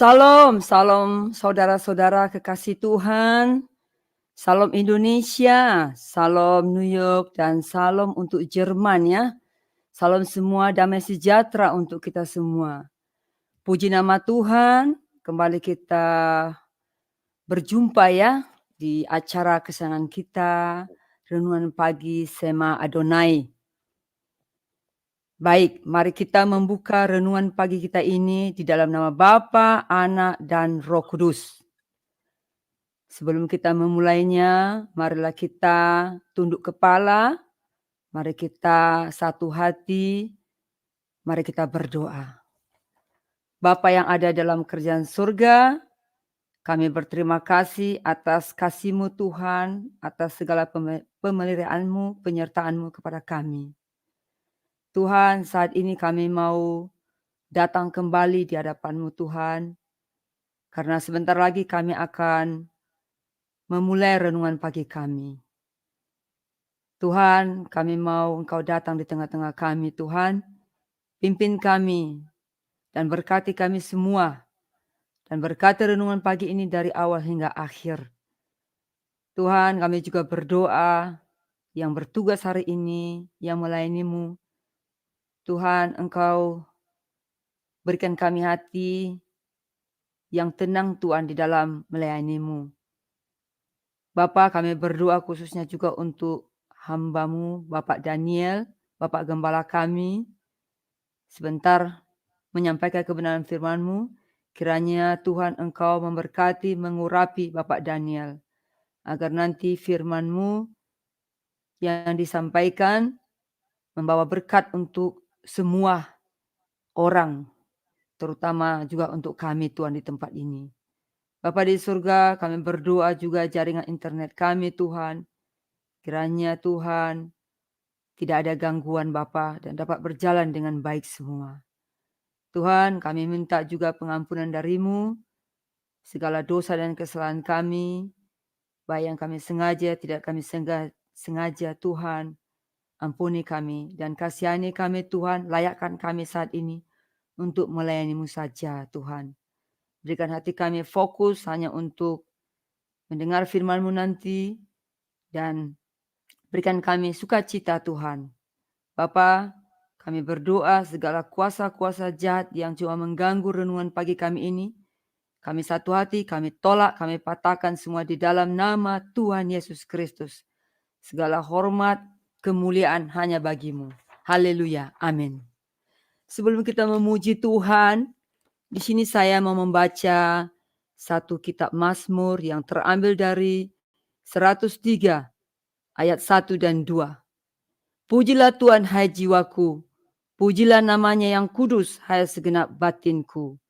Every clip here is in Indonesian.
Salam, salam saudara-saudara kekasih Tuhan, salam Indonesia, salam New York, dan salam untuk Jerman ya. Salam semua, damai sejahtera untuk kita semua. Puji nama Tuhan, kembali kita berjumpa ya di acara kesenangan kita, Renungan Pagi Sema Adonai. Baik, mari kita membuka renungan pagi kita ini di dalam nama Bapa, Anak, dan Roh Kudus. Sebelum kita memulainya, marilah kita tunduk kepala, mari kita satu hati, mari kita berdoa. Bapa yang ada dalam kerajaan surga, kami berterima kasih atas kasih-Mu Tuhan, atas segala pemeliharaanmu, penyertaan-Mu kepada kami. Tuhan, saat ini kami mau datang kembali di hadapan-Mu Tuhan, karena sebentar lagi kami akan memulai renungan pagi kami. Tuhan, kami mau Engkau datang di tengah-tengah kami, Tuhan. Pimpin kami dan berkati kami semua. Dan berkati renungan pagi ini dari awal hingga akhir. Tuhan, kami juga berdoa yang bertugas hari ini, yang melayani-Mu. Tuhan, Engkau berikan kami hati yang tenang Tuhan di dalam melayani-Mu. Bapa, kami berdoa khususnya juga untuk hamba-Mu, Bapak Daniel, Bapak Gembala kami, sebentar menyampaikan kebenaran firman-Mu. Kiranya Tuhan Engkau memberkati, mengurapi Bapak Daniel, agar nanti firman-Mu yang disampaikan membawa berkat untuk semua orang, terutama juga untuk kami Tuhan di tempat ini. Bapa di surga, kami berdoa juga jaringan internet kami Tuhan. Kiranya Tuhan tidak ada gangguan Bapa dan dapat berjalan dengan baik semua. Tuhan, kami minta juga pengampunan dari-Mu, segala dosa dan kesalahan kami, baik yang kami sengaja, tidak kami sengaja Tuhan. Ampuni kami dan kasihani kami Tuhan, layakkan kami saat ini untuk melayani-Mu saja Tuhan. Berikan hati kami fokus hanya untuk mendengar firman-Mu nanti, dan berikan kami sukacita Tuhan. Bapa, kami berdoa segala kuasa-kuasa jahat yang cuma mengganggu renungan pagi kami ini, kami satu hati, kami tolak, kami patahkan semua di dalam nama Tuhan Yesus Kristus. Segala hormat, kemuliaan hanya bagi-Mu. Haleluya, amin. Sebelum kita memuji Tuhan, di sini saya mau membaca satu kitab Mazmur yang terambil dari 103 ayat 1 dan 2. Pujilah Tuhan hai jiwaku, pujilah namanya yang kudus hai segenap batinku.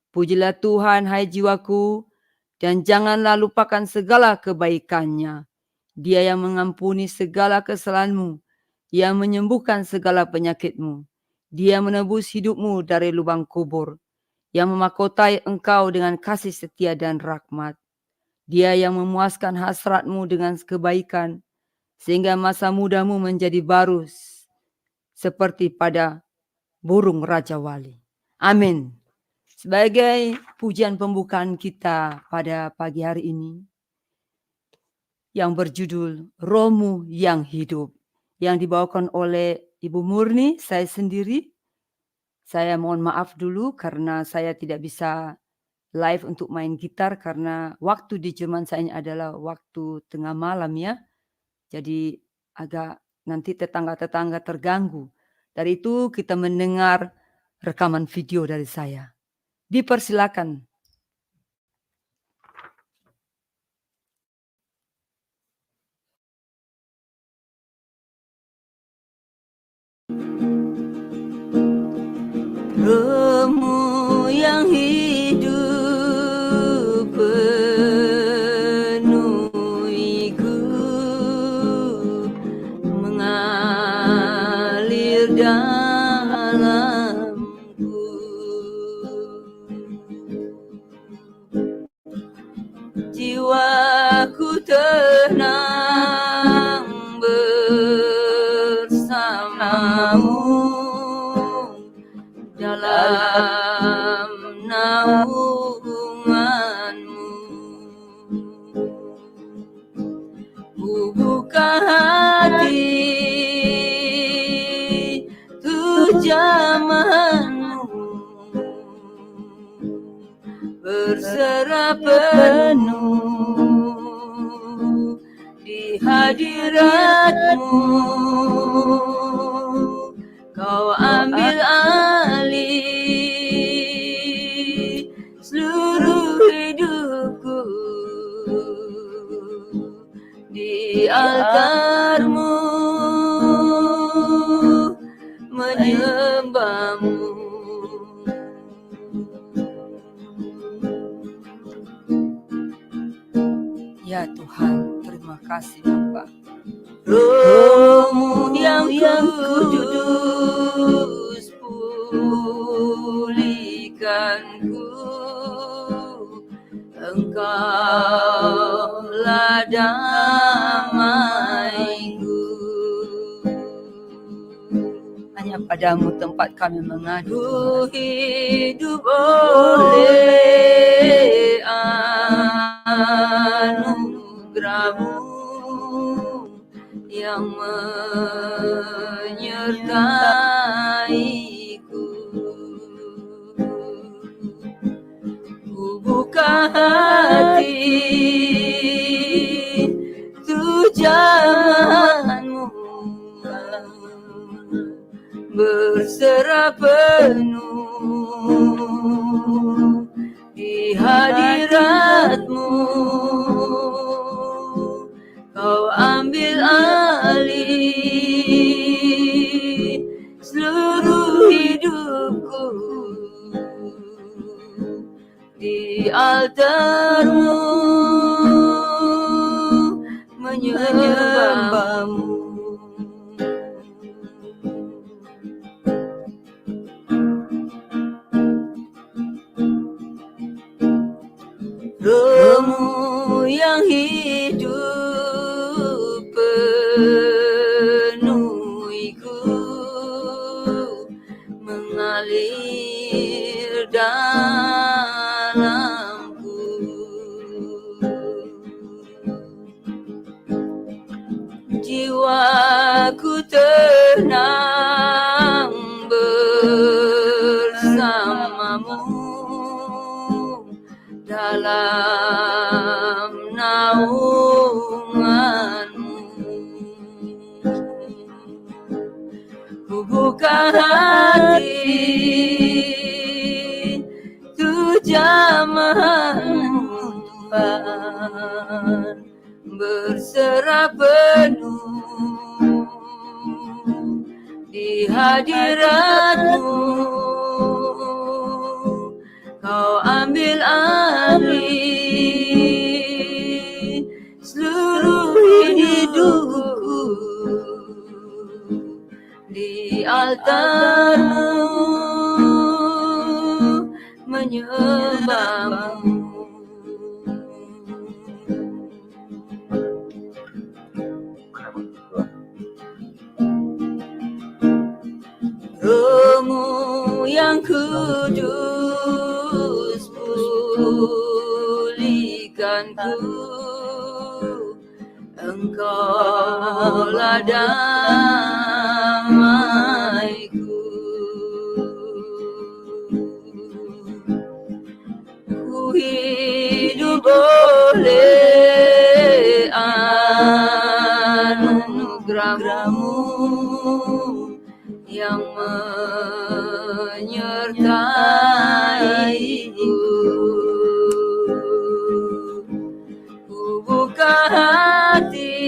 Pujilah Tuhan hai jiwaku, dan janganlah lupakan segala kebaikannya. Dia yang mengampuni segala kesalahanmu, yang menyembuhkan segala penyakitmu. Dia menebus hidupmu dari lubang kubur, yang memahkotai engkau dengan kasih setia dan rahmat. Dia yang memuaskan hasratmu dengan kebaikan, sehingga masa mudamu menjadi baru seperti pada burung Raja Wali. Amin. Sebagai pujian pembukaan kita pada pagi hari ini, yang berjudul Rohmu yang Hidup, yang dibawakan oleh Ibu Murni, saya sendiri. Saya mohon maaf dulu karena saya tidak bisa live untuk main gitar karena waktu di Jerman saya adalah waktu tengah malam ya. Jadi agak nanti tetangga-tetangga terganggu. Dari itu kita mendengar rekaman video dari saya. Dipersilakan. Rohmu yang hidup penuhiku, mengalir dalamku. Jiwaku tenang bersamamu dalam naunganmu. Ku buka hati tuh jamahanmu, berserah penuh di hadiratmu. Kau ambil alih seluruh hidupku di altarmu, menyembahmu. Ya Tuhan, terima kasih Bapa. Roh-Mu yang kudus, pulihkanku. Engkaulah damaiku. Hanya padamu tempat kami mengadu. Hidup oleh anugerah-Mu yang menyertaiku. Ku buka hati tuh jamahanmu, berserah penuh di hadiratmu. Kau ambil alih seluruh hidupku di altarmu, menyembahmu. Roh-Mu yang hidup penuhiku, mengalir dalamku. Jiwaku tenang bersamamu dalam naungan-Mu. Ku buka hati tuh jamahan-Mu Tuhan, berserah penuh di hadirat-Mu. Kau ambil alih seluruh hidupku di altar-Mu, menyembah-Mu. Roh-Mu yang kudus, pulihkanku. Engkaulah damaiku. Ku hidup oleh anugerah-Mu yang menyertaiku. Ku buka hati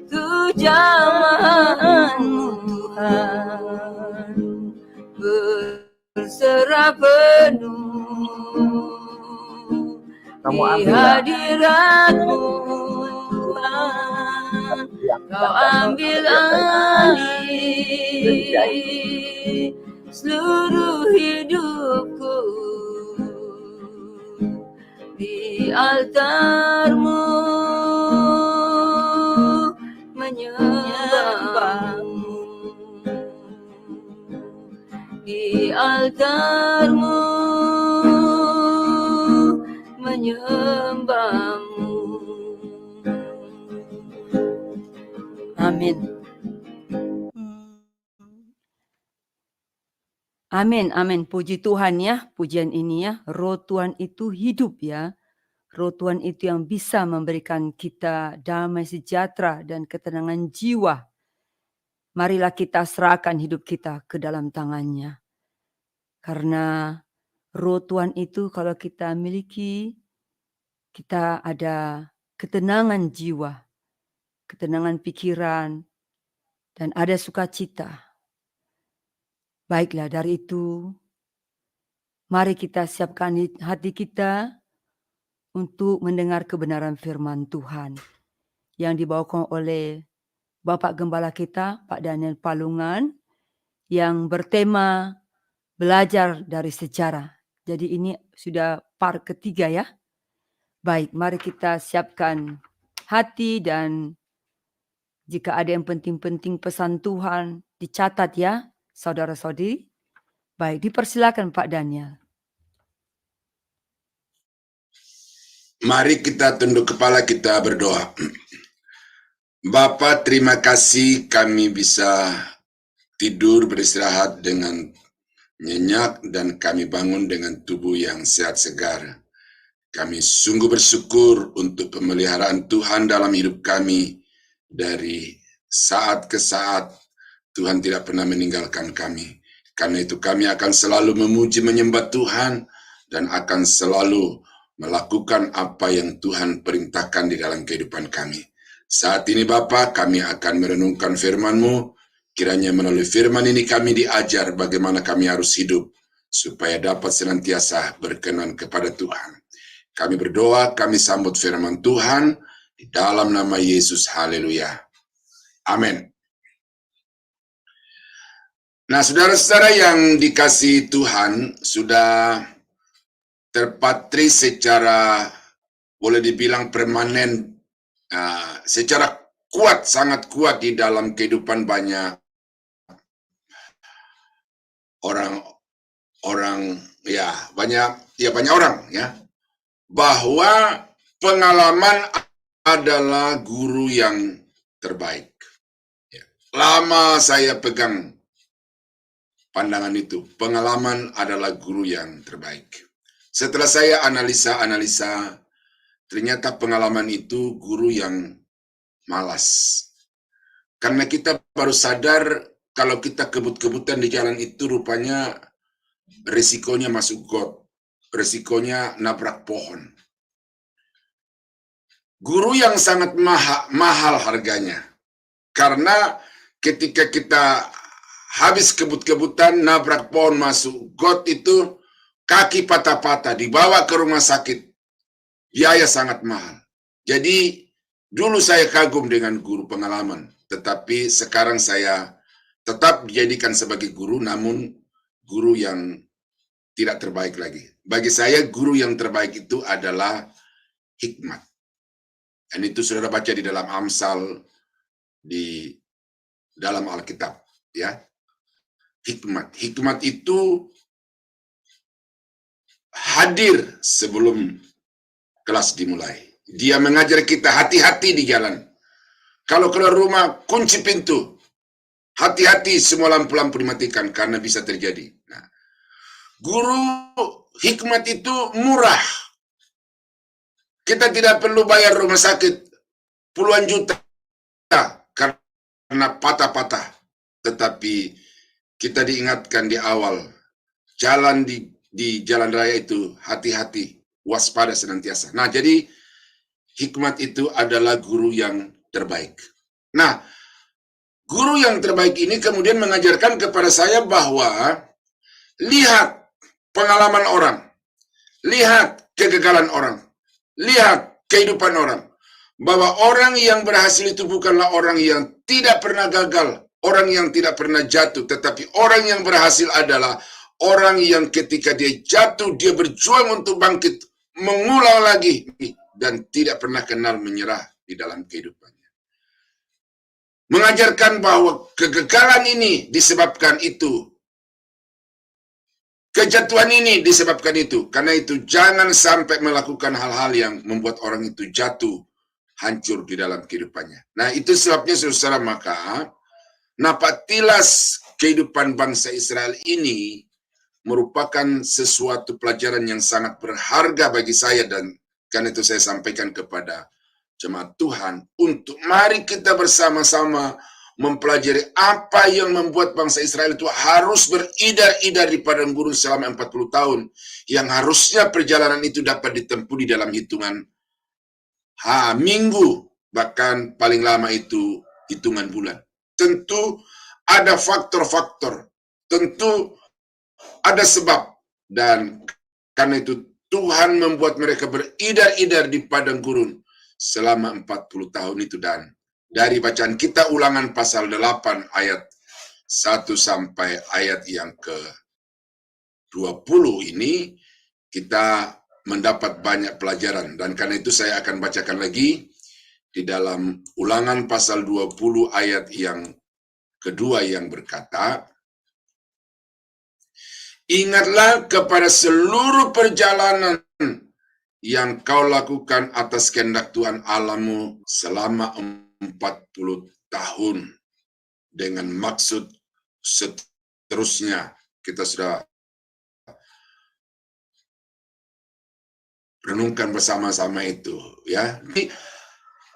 tuh jamahan-Mu Tuhan, berserah penuh di hadirat-Mu Tuhan. Kau ambil alih seluruh hidupku di altar-Mu, menyembah-Mu. Di altar-Mu, menyembah-Mu. Amin. Amin, amin. Puji Tuhan ya, pujian ini ya. Roh Tuhan itu hidup ya. Roh Tuhan itu yang bisa memberikan kita damai sejahtera dan ketenangan jiwa. Marilah kita serahkan hidup kita ke dalam tangannya. Karena roh Tuhan itu kalau kita miliki, kita ada ketenangan jiwa, ketenangan pikiran, dan ada sukacita. Baiklah, dari itu, mari kita siapkan hati kita untuk mendengar kebenaran firman Tuhan yang dibawakan oleh Bapak Gembala kita, Pak Daniel Palungan, yang bertema belajar dari sejarah. Jadi ini sudah part ketiga ya. Baik, mari kita siapkan hati dan jika ada yang penting-penting pesan Tuhan dicatat ya, saudara-saudari. Baik, dipersilakan Pak Daniel. Mari kita tunduk kepala, kita berdoa. Bapa, terima kasih kami bisa tidur beristirahat dengan nyenyak dan kami bangun dengan tubuh yang sehat segar. Kami sungguh bersyukur untuk pemeliharaan Tuhan dalam hidup kami. Dari saat ke saat Tuhan tidak pernah meninggalkan kami. Karena itu kami akan selalu memuji menyembah Tuhan dan akan selalu melakukan apa yang Tuhan perintahkan di dalam kehidupan kami. Saat ini Bapa, kami akan merenungkan firman-Mu. Kiranya melalui firman ini kami diajar bagaimana kami harus hidup supaya dapat senantiasa berkenan kepada Tuhan. Kami berdoa, kami sambut firman Tuhan di dalam nama Yesus. Haleluya. Amin. Nah, saudara-saudara yang dikasihi Tuhan, sudah terpatri secara boleh dibilang permanen, secara kuat, sangat kuat di dalam kehidupan banyak orang, banyak orang ya, bahwa pengalaman adalah guru yang terbaik. Lama saya pegang pandangan itu, pengalaman adalah guru yang terbaik. Setelah saya analisa, ternyata pengalaman itu guru yang malas. Karena kita baru sadar kalau kita kebut-kebutan di jalan itu rupanya resikonya masuk got, resikonya nabrak pohon. Guru yang sangat mahal harganya. Karena ketika kita habis kebut-kebutan, nabrak pohon, masuk got itu, kaki patah-patah, dibawa ke rumah sakit, biaya sangat mahal. Jadi, dulu saya kagum dengan guru pengalaman, tetapi sekarang saya tetap dijadikan sebagai guru, namun guru yang tidak terbaik lagi. Bagi saya, guru yang terbaik itu adalah hikmat. Dan itu saudara baca di dalam Amsal, di dalam Alkitab, ya. Hikmat itu hadir sebelum kelas dimulai. Dia mengajar kita hati-hati di jalan. Kalau keluar rumah, kunci pintu. Hati-hati, semua lampu-lampu dimatikan karena bisa terjadi. Nah, guru hikmat itu murah. Kita tidak perlu bayar rumah sakit puluhan juta karena patah-patah. Tetapi kita diingatkan di awal, jalan di jalan raya itu hati-hati, waspada senantiasa. Nah, jadi hikmat itu adalah guru yang terbaik. Nah, guru yang terbaik ini kemudian mengajarkan kepada saya bahwa lihat pengalaman orang, lihat kegagalan orang, lihat kehidupan orang. Bahwa orang yang berhasil itu bukanlah orang yang tidak pernah gagal, orang yang tidak pernah jatuh, tetapi orang yang berhasil adalah orang yang ketika dia jatuh, dia berjuang untuk bangkit, mengulang lagi, dan tidak pernah kenal menyerah di dalam kehidupannya. Mengajarkan bahwa kegagalan ini disebabkan itu, kejatuhan ini disebabkan itu. Karena itu jangan sampai melakukan hal-hal yang membuat orang itu jatuh hancur di dalam kehidupannya. Nah, itu sebabnya saudara, maka napaktilas kehidupan bangsa Israel ini merupakan sesuatu pelajaran yang sangat berharga bagi saya, dan karena itu saya sampaikan kepada jemaat Tuhan untuk mari kita bersama-sama mempelajari apa yang membuat bangsa Israel itu harus beridar-idar di padang gurun selama 40 tahun, yang harusnya perjalanan itu dapat ditempuh di dalam hitungan minggu, bahkan paling lama itu hitungan bulan. Tentu ada faktor-faktor, tentu ada sebab, dan karena itu Tuhan membuat mereka beridar-idar di padang gurun selama 40 tahun itu. Dan dari bacaan kita Ulangan pasal 8 ayat 1 sampai ayat yang ke-20 ini, kita mendapat banyak pelajaran. Dan karena itu saya akan bacakan lagi di dalam Ulangan pasal 20 ayat yang kedua yang berkata, "Ingatlah kepada seluruh perjalanan yang kau lakukan atas kehendak Tuhan Allahmu selama 40 tahun dengan maksud seterusnya." Kita sudah renungkan bersama-sama itu, ya. Jadi,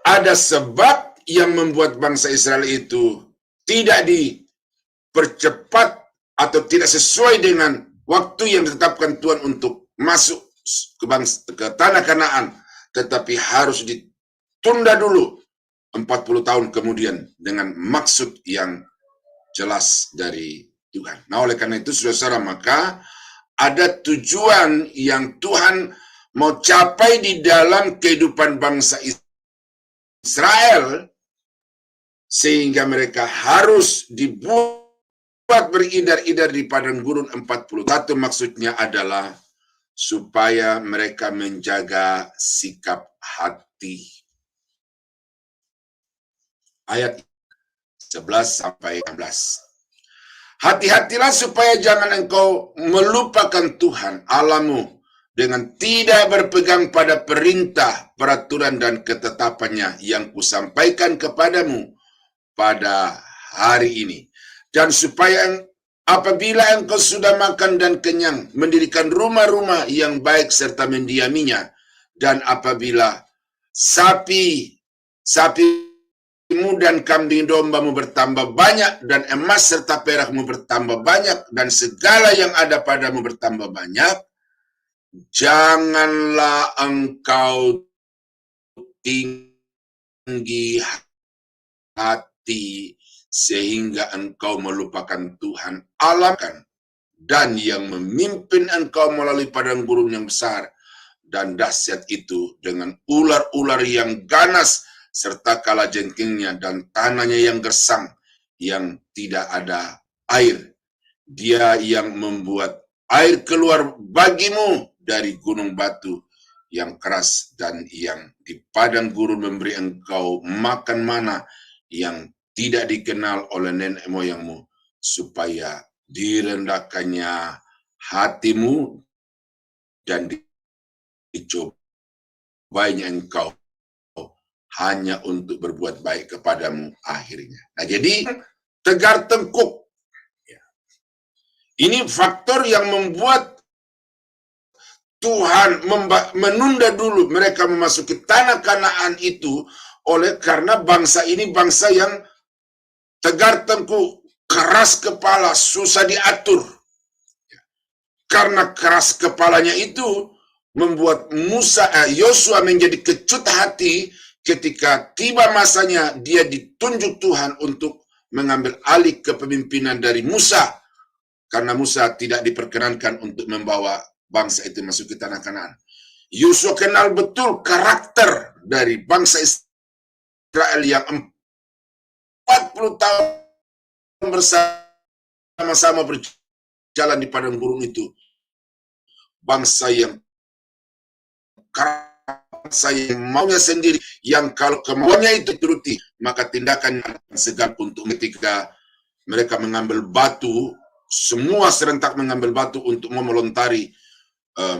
ada sebab yang membuat bangsa Israel itu tidak dipercepat atau tidak sesuai dengan waktu yang ditetapkan Tuhan untuk masuk ke tanah Kanaan, tetapi harus ditunda dulu 40 tahun kemudian dengan maksud yang jelas dari Tuhan. Nah, oleh karena itu saudara, maka ada tujuan yang Tuhan mau capai di dalam kehidupan bangsa Israel, sehingga mereka harus dibuat beridar-idar di padang gurun 40. Satu maksudnya adalah supaya mereka menjaga sikap hati. Ayat 11 sampai 16. "Hati-hatilah supaya jangan engkau melupakan Tuhan Allahmu dengan tidak berpegang pada perintah, peraturan, dan ketetapannya yang kusampaikan kepadamu pada hari ini. Dan supaya apabila engkau sudah makan dan kenyang, mendirikan rumah-rumah yang baik serta mendiaminya, dan apabila sapimu dan kambing dombamu bertambah banyak, dan emas serta perakmu bertambah banyak, dan segala yang ada padamu bertambah banyak, janganlah engkau tinggi hati sehingga engkau melupakan Tuhan Allah dan yang memimpin engkau melalui padang gurun yang besar dan dahsyat itu, dengan ular-ular yang ganas serta kalajengkingnya dan tanahnya yang gersang yang tidak ada air. Dia yang membuat air keluar bagimu dari gunung batu yang keras, dan yang di padang gurun memberi engkau makan mana yang tidak dikenal oleh nenek moyangmu, supaya direndahkannya hatimu dan dicobanya engkau hanya untuk berbuat baik kepadamu akhirnya." Nah, jadi tegar tengkuk. Ini faktor yang membuat Tuhan menunda dulu mereka memasuki tanah Kanaan itu, oleh karena bangsa ini bangsa yang tegar tengkuk, keras kepala, susah diatur. Karena keras kepalanya itu membuat Yosua menjadi kecut hati ketika tiba masanya dia ditunjuk Tuhan untuk mengambil alih kepemimpinan dari Musa, karena Musa tidak diperkenankan untuk membawa bangsa itu masuk ke tanah Kanaan. Yosua kenal betul karakter dari bangsa Israel yang 40 tahun bersama-sama berjalan di padang gurun itu. Bangsa yang maunya sendiri, yang kalau kemauannya itu turuti, maka tindakan segan untuk ketika mereka mengambil batu, semua serentak mengambil batu untuk memelontari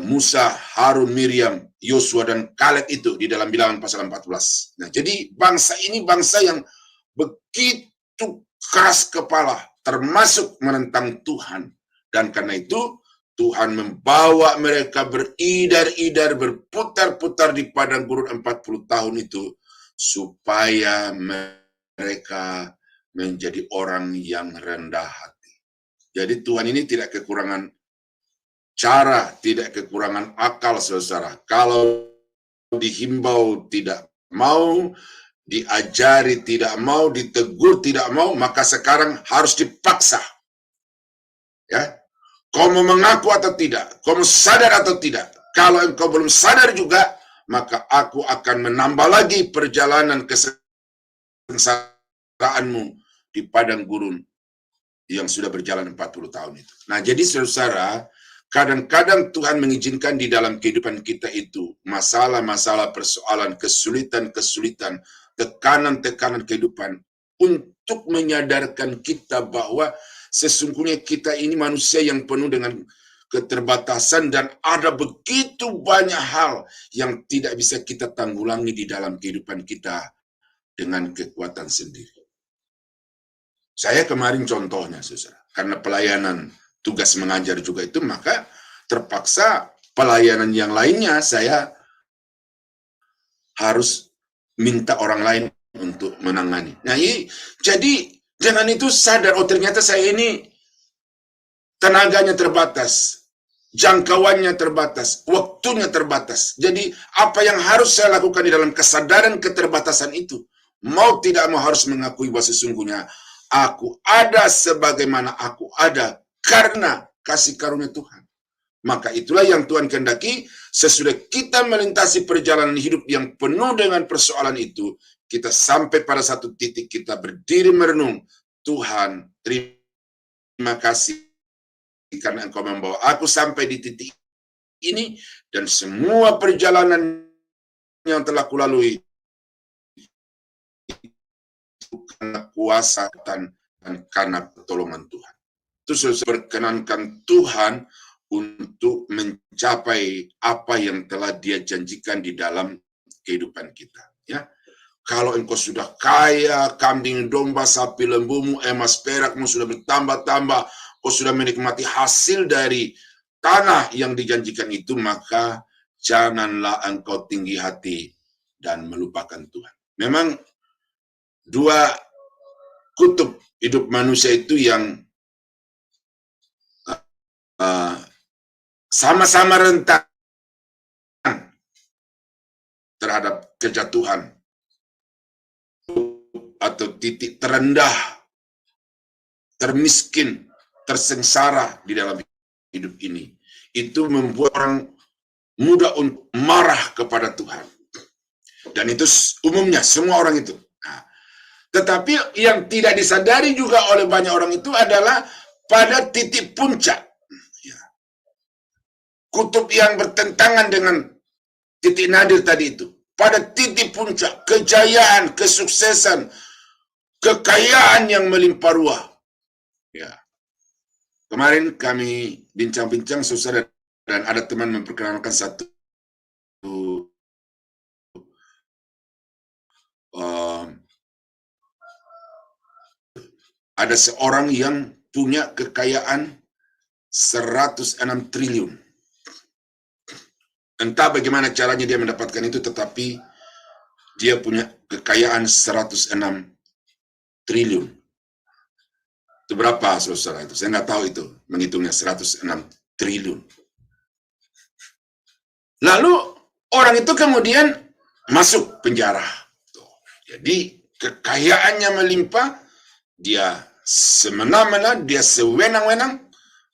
Musa, Harun, Miriam, Yosua, dan Kaleb itu di dalam Bilangan pasal 14. Nah, jadi bangsa ini bangsa yang begitu keras kepala, termasuk menentang Tuhan. Dan karena itu, Tuhan membawa mereka beridar-idar, berputar-putar di padang gurun 40 tahun itu, supaya mereka menjadi orang yang rendah hati. Jadi Tuhan ini tidak kekurangan cara, tidak kekurangan akal, saudara. Kalau dihimbau tidak mau, diajari tidak mau, ditegur tidak mau, maka sekarang harus dipaksa. Ya, kau mau mengaku atau tidak, kau mau sadar atau tidak. Kalau engkau belum sadar juga, maka aku akan menambah lagi perjalanan kesengsaraanmu di padang gurun yang sudah berjalan 40 tahun itu. Nah, jadi saudara, kadang-kadang Tuhan mengizinkan di dalam kehidupan kita itu masalah-masalah, persoalan, kesulitan-kesulitan, tekanan-tekanan kehidupan untuk menyadarkan kita bahwa sesungguhnya kita ini manusia yang penuh dengan keterbatasan dan ada begitu banyak hal yang tidak bisa kita tanggulangi di dalam kehidupan kita dengan kekuatan sendiri. Saya kemarin contohnya, saudara, karena pelayanan tugas mengajar juga itu, maka terpaksa pelayanan yang lainnya saya harus minta orang lain untuk menangani. Nah, jadi dengan itu sadar, oh ternyata saya ini tenaganya terbatas, jangkauannya terbatas, waktunya terbatas. Jadi apa yang harus saya lakukan di dalam kesadaran keterbatasan itu, mau tidak mau harus mengakui bahwa sesungguhnya aku ada sebagaimana aku ada karena kasih karunia Tuhan. Maka itulah yang Tuhan kehendaki, sesudah kita melintasi perjalanan hidup yang penuh dengan persoalan itu, kita sampai pada satu titik kita berdiri merenung, Tuhan, terima kasih karena Engkau membawa aku sampai di titik ini, dan semua perjalanan yang telah kulalui karena kuasa dan karena pertolongan Tuhan. Itu berkenankan Tuhan untuk mencapai apa yang telah Dia janjikan di dalam kehidupan kita. Ya, kalau engkau sudah kaya, kambing domba, sapi lembumu, emas perakmu sudah bertambah-tambah, kau sudah menikmati hasil dari tanah yang dijanjikan itu, maka janganlah engkau tinggi hati dan melupakan Tuhan. Memang dua kutub hidup manusia itu yang sama-sama rentan terhadap kejatuhan atau titik terendah, termiskin, tersengsara di dalam hidup ini. Itu membuat orang mudah untuk marah kepada Tuhan. Dan itu umumnya semua orang itu. Nah, tetapi yang tidak disadari juga oleh banyak orang itu adalah pada titik puncak. Kutub yang bertentangan dengan titik nadir tadi itu. Pada titik puncak, kejayaan, kesuksesan, kekayaan yang melimpah ruah. Ya. Kemarin kami bincang-bincang, saudara, dan ada teman memperkenalkan satu ada seorang yang punya kekayaan 106 triliun. Entah bagaimana caranya dia mendapatkan itu, tetapi dia punya kekayaan 106 triliun. Itu berapa, saudara? Itu saya nggak tahu itu, menghitungnya 106 triliun. Lalu orang itu kemudian masuk penjara. Jadi kekayaannya melimpah, dia semena-mena, dia sewenang-wenang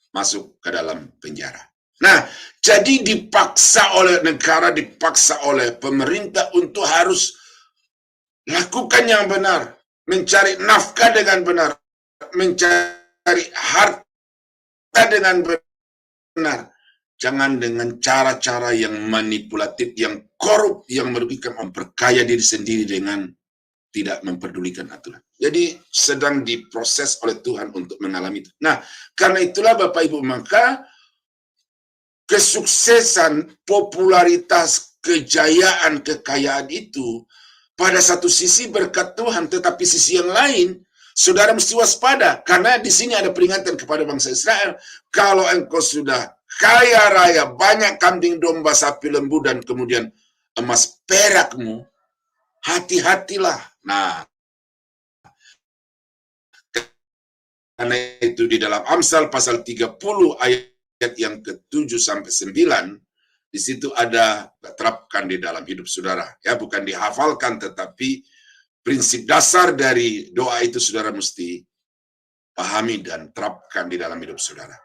masuk ke dalam penjara. Nah, jadi dipaksa oleh negara, dipaksa oleh pemerintah untuk harus lakukan yang benar, mencari nafkah dengan benar, mencari harta dengan benar. Jangan dengan cara-cara yang manipulatif, yang korup, yang merugikan, memperkaya diri sendiri dengan tidak memperdulikan aturan. Jadi sedang diproses oleh Tuhan untuk mengalami itu. Nah, karena itulah Bapak Ibu, maka kesuksesan, popularitas, kejayaan, kekayaan itu pada satu sisi berkat Tuhan, tetapi sisi yang lain, saudara mesti waspada, karena di sini ada peringatan kepada bangsa Israel. Kalau engkau sudah kaya raya, banyak kambing domba, sapi lembu, dan kemudian emas perakmu, hati-hatilah. Nah, karena itu di dalam Amsal pasal 30 ayat yang ke-7 sampai 9, di situ ada terapkan di dalam hidup saudara. Ya, bukan dihafalkan, tetapi prinsip dasar dari doa itu saudara mesti pahami dan terapkan di dalam hidup saudara.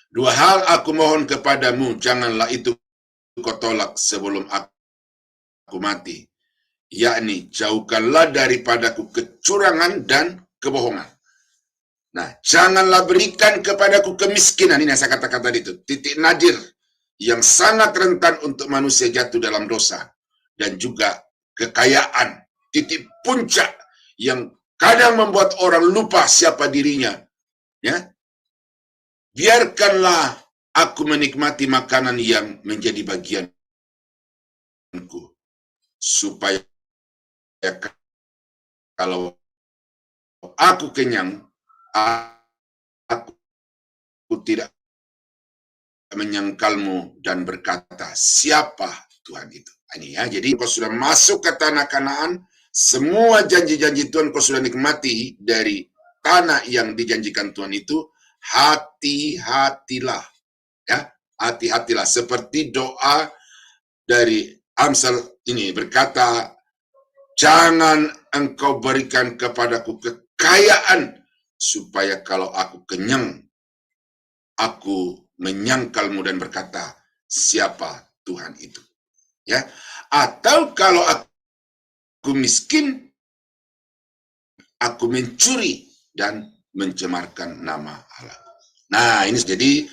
Dua hal aku mohon kepadamu, janganlah itu kau tolak sebelum aku mati, yakni jauhkanlah daripadaku kecurangan dan kebohongan. Nah, janganlah berikan kepadaku kemiskinan. Ini yang saya katakan tadi itu, titik nadir yang sangat rentan untuk manusia jatuh dalam dosa. Dan juga kekayaan, titik puncak yang kadang membuat orang lupa siapa dirinya. Ya, biarkanlah aku menikmati makanan yang menjadi bagianku, supaya kalau aku kenyang, aku tidak menyangkalmu dan berkata, siapa Tuhan itu? Ini ya, jadi kau sudah masuk ke tanah Kanaan, semua janji-janji Tuhan kau sudah nikmati dari tanah yang dijanjikan Tuhan itu, hati-hatilah. Ya, hati-hatilah. Seperti doa dari Amsal ini berkata, jangan engkau berikan kepadaku kekayaan, supaya kalau aku kenyang, aku menyangkalmu dan berkata, siapa Tuhan itu? Ya, atau kalau aku miskin, aku mencuri dan mencemarkan nama Allah. Nah, ini jadi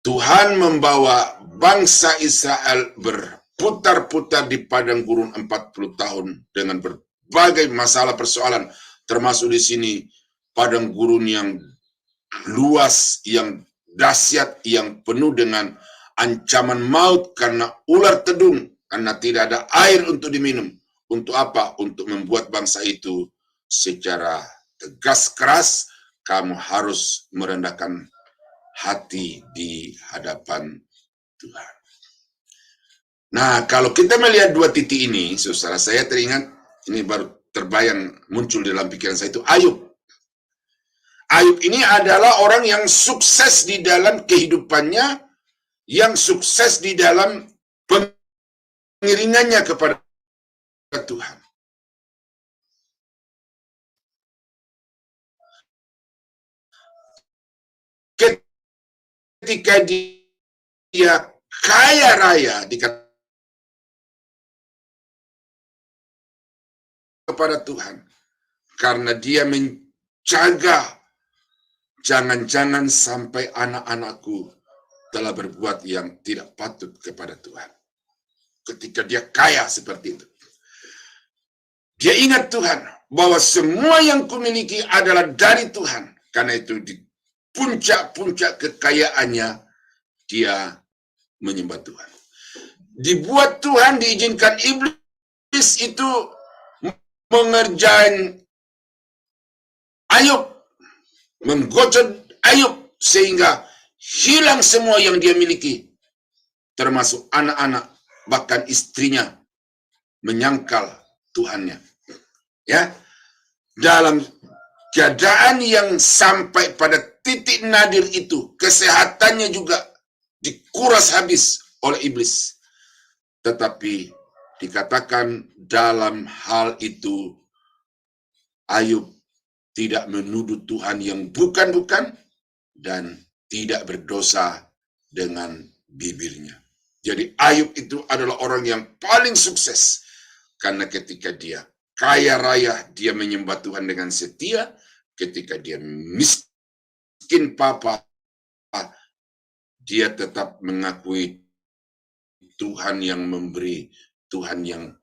Tuhan membawa bangsa Israel berputar-putar di padang gurun 40 tahun dengan berbagai masalah persoalan, termasuk di sini padang gurun yang luas, yang dahsyat, yang penuh dengan ancaman maut karena ular tedung, karena tidak ada air untuk diminum. Untuk apa? Untuk membuat bangsa itu secara tegas keras, kamu harus merendahkan hati di hadapan Tuhan. Nah, kalau kita melihat dua titik ini, saudara, saya teringat, ini baru terbayang muncul dalam pikiran saya itu, Ayub. Ayub ini adalah orang yang sukses di dalam kehidupannya, yang sukses di dalam pengiringannya kepada Tuhan. Ketika dia kaya raya kepada Tuhan, karena dia menjaga jangan-jangan sampai anak-anakku telah berbuat yang tidak patut kepada Tuhan. Ketika dia kaya seperti itu, dia ingat Tuhan, bahwa semua yang kumiliki adalah dari Tuhan. Karena itu di puncak-puncak kekayaannya, dia menyembah Tuhan. Dibuat Tuhan, diizinkan iblis itu mengerjain Ayub, menggocok Ayub, sehingga hilang semua yang dia miliki, termasuk anak-anak, bahkan istrinya menyangkal Tuhannya. Ya, dalam keadaan yang sampai pada titik nadir itu, kesehatannya juga dikuras habis oleh iblis. Tetapi dikatakan dalam hal itu, Ayub tidak menuduh Tuhan yang bukan-bukan dan tidak berdosa dengan bibirnya. Jadi Ayub itu adalah orang yang paling sukses, karena ketika dia kaya raya, dia menyembah Tuhan dengan setia. Ketika dia miskin papa, dia tetap mengakui Tuhan yang memberi, Tuhan yang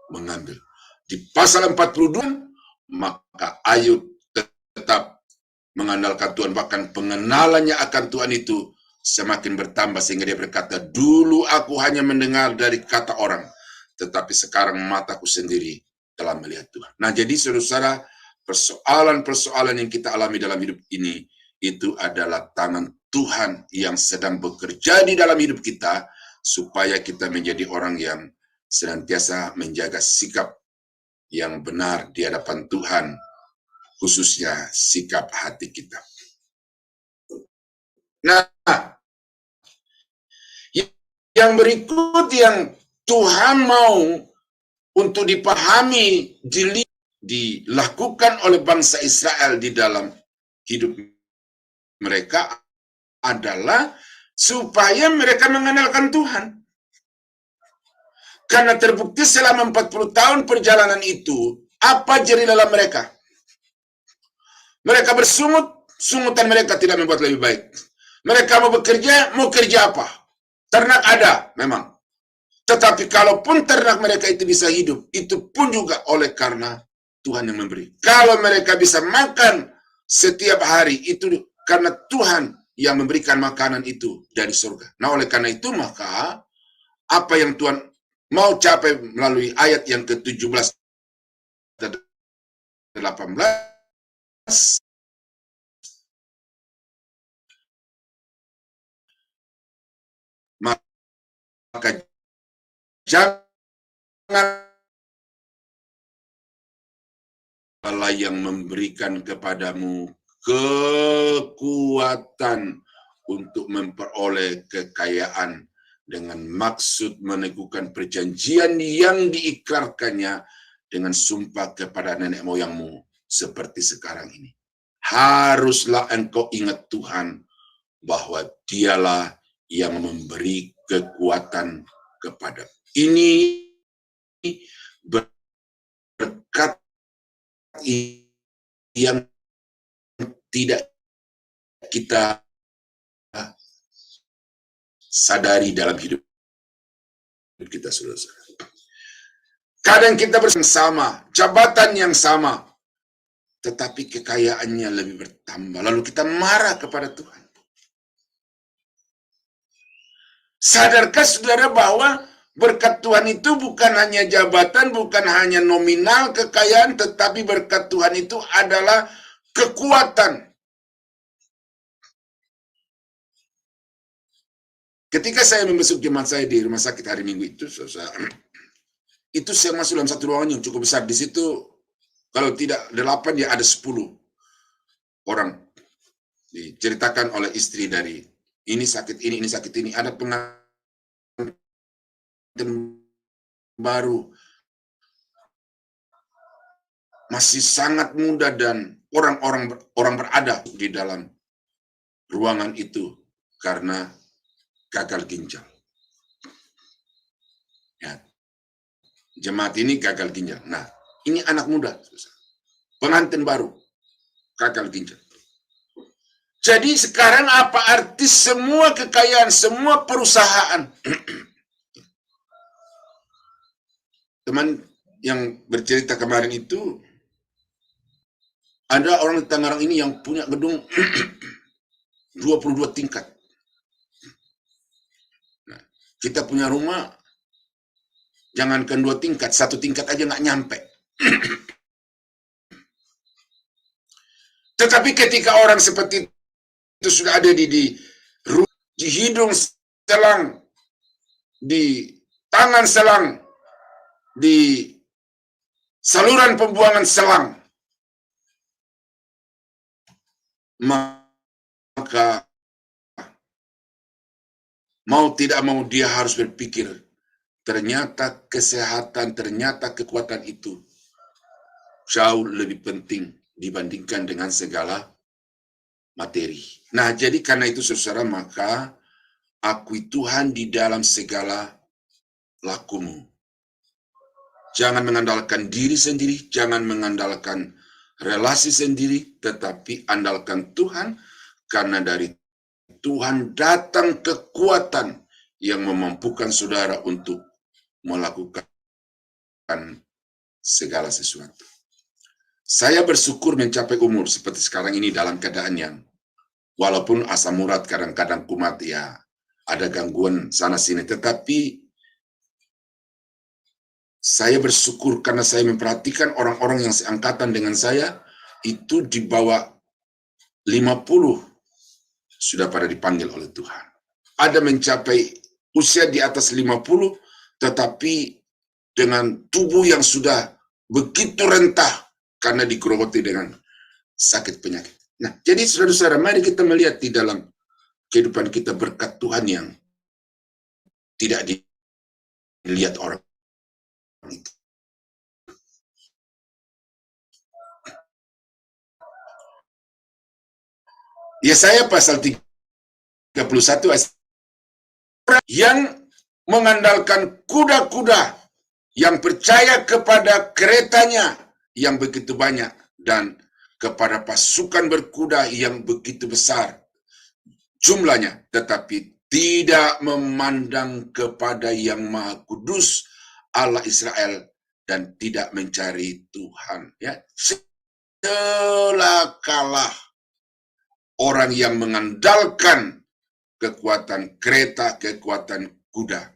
mengambil. Di pasal 42, maka Ayub tetap mengandalkan Tuhan, bahkan pengenalannya akan Tuhan itu semakin bertambah sehingga dia berkata, dulu aku hanya mendengar dari kata orang, tetapi sekarang mataku sendiri telah melihat Tuhan. Nah, jadi saudara-saudara, persoalan-persoalan yang kita alami dalam hidup ini, itu adalah tangan Tuhan yang sedang bekerja di dalam hidup kita, supaya kita menjadi orang yang senantiasa menjaga sikap yang benar di hadapan Tuhan, khususnya sikap hati kita. Nah, yang berikut yang Tuhan mau untuk dipahami, dilakukan oleh bangsa Israel di dalam hidup mereka adalah supaya mereka mengenalkan Tuhan. Karena terbukti selama 40 tahun perjalanan itu, apa jeri dalam mereka? Mereka bersungut, sungutan mereka tidak membuat lebih baik. Mereka mau bekerja, mau kerja apa? Ternak ada, memang. Tetapi kalaupun ternak mereka itu bisa hidup, itu pun juga oleh karena Tuhan yang memberi. Kalau mereka bisa makan setiap hari, itu karena Tuhan yang memberikan makanan itu dari surga. Nah, oleh karena itu, maka apa yang Tuhan mau capai melalui ayat yang ke-17 dan 18, maka jangan Allah yang memberikan kepadamu kekuatan untuk memperoleh kekayaan dengan maksud meneguhkan perjanjian yang diikrarkannya dengan sumpah kepada nenek moyangmu seperti sekarang ini. Haruslah engkau ingat Tuhan bahwa dialah yang memberi kekuatan kepada. Ini berkat yang tidak kita sadari dalam hidup kita, saudara-saudara. Kadang kita bersama, jabatan yang sama, tetapi kekayaannya lebih bertambah. Lalu kita marah kepada Tuhan. Sadarkah saudara bahwa berkat Tuhan itu bukan hanya jabatan, bukan hanya nominal kekayaan, tetapi berkat Tuhan itu adalah kekuatan. Ketika saya membesuk jemaat saya di rumah sakit hari Minggu itu, itu saya masuk dalam satu ruangan yang cukup besar. Di situ, kalau tidak 8, ya ada 10 orang. Diceritakan oleh istri dari ini sakit ini sakit ini. Ada pengantin baru, masih sangat muda, dan orang berada di dalam ruangan itu karena gagal ginjal. Ya. Jemaat ini gagal ginjal. Nah, ini anak muda, pengantin baru, gagal ginjal. Jadi sekarang apa arti semua kekayaan, semua perusahaan? Teman yang bercerita kemarin itu, ada orang di Tangerang ini yang punya gedung 22 tingkat. Nah, kita punya rumah, jangankan 2 tingkat, 1 tingkat aja nggak nyampe. Tetapi ketika orang seperti itu sudah ada di hidung selang, di tangan selang, di saluran pembuangan selang, maka mau tidak mau dia harus berpikir, ternyata kesehatan, ternyata kekuatan itu jauh lebih penting dibandingkan dengan segala materi. Nah, jadi karena itu saudara, maka akui Tuhan di dalam segala lakumu. Jangan mengandalkan diri sendiri, jangan mengandalkan relasi sendiri, tetapi andalkan Tuhan, karena dari Tuhan datang kekuatan yang memampukan saudara untuk melakukan segala sesuatu. Saya bersyukur mencapai umur seperti sekarang ini dalam keadaan yang Walaupun asam urat kadang-kadang kumat, ya ada gangguan sana-sini, tetapi saya bersyukur karena saya memperhatikan orang-orang yang seangkatan dengan saya, itu di bawah 50 sudah pada dipanggil oleh Tuhan. Ada mencapai usia di atas 50, tetapi dengan tubuh yang sudah begitu rentah karena digerogoti dengan sakit penyakit. Nah, jadi saudara-saudara, mari kita melihat di dalam kehidupan kita berkat Tuhan yang tidak dilihat orang itu. Yesaya pasal 31 ayat yang mengandalkan kuda-kuda, yang percaya kepada keretanya yang begitu banyak, dan kepada pasukan berkuda yang begitu besar jumlahnya, tetapi tidak memandang kepada yang Maha Kudus Allah Israel dan tidak mencari Tuhan. Ya, celakalah orang yang mengandalkan kekuatan kereta, kekuatan kuda.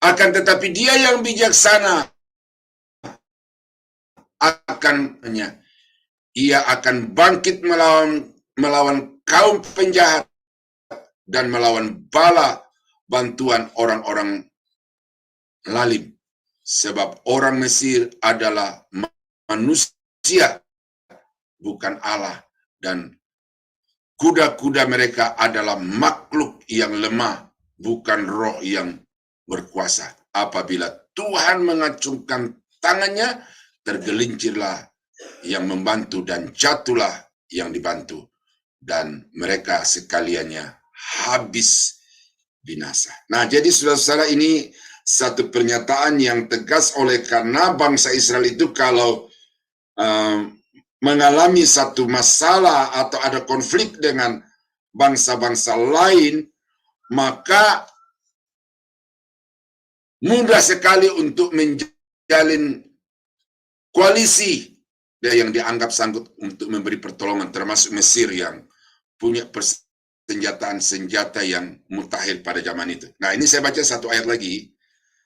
Akan tetapi dia yang bijaksana ia akan bangkit melawan kaum penjahat dan melawan bala bantuan orang-orang lalim. Sebab orang Mesir adalah manusia, bukan Allah, dan kuda-kuda mereka adalah makhluk yang lemah, bukan roh yang berkuasa. Apabila Tuhan mengacungkan tangannya, tergelincirlah yang membantu dan jatuhlah yang dibantu, dan mereka sekaliannya habis binasa. Nah, jadi saudara-saudara, ini satu pernyataan yang tegas oleh karena bangsa Israel itu kalau mengalami satu masalah atau ada konflik dengan bangsa-bangsa lain, maka mudah sekali untuk menjalin koalisi yang dianggap sanggup untuk memberi pertolongan, termasuk Mesir yang punya senjata yang mutakhir pada zaman itu. Nah, ini saya baca satu ayat lagi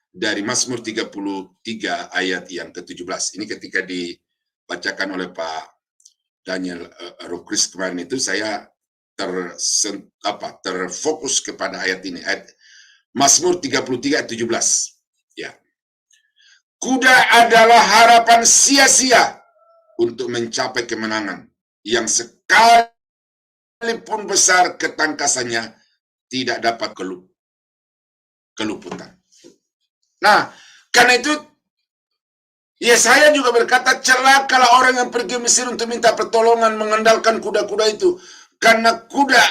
dari Mazmur 33 ayat yang ke-17. Ini ketika dibacakan oleh Pak Daniel Rukris kemarin itu, saya terfokus kepada ayat ini. Ayat Mazmur 33 ayat 17. Ya. Kuda adalah harapan sia-sia untuk mencapai kemenangan, yang sekalipun besar ketangkasannya tidak dapat keluputan. Nah, karena itu Yesaya juga berkata, celakalah orang yang pergi Mesir untuk minta pertolongan mengandalkan kuda-kuda itu, karena kuda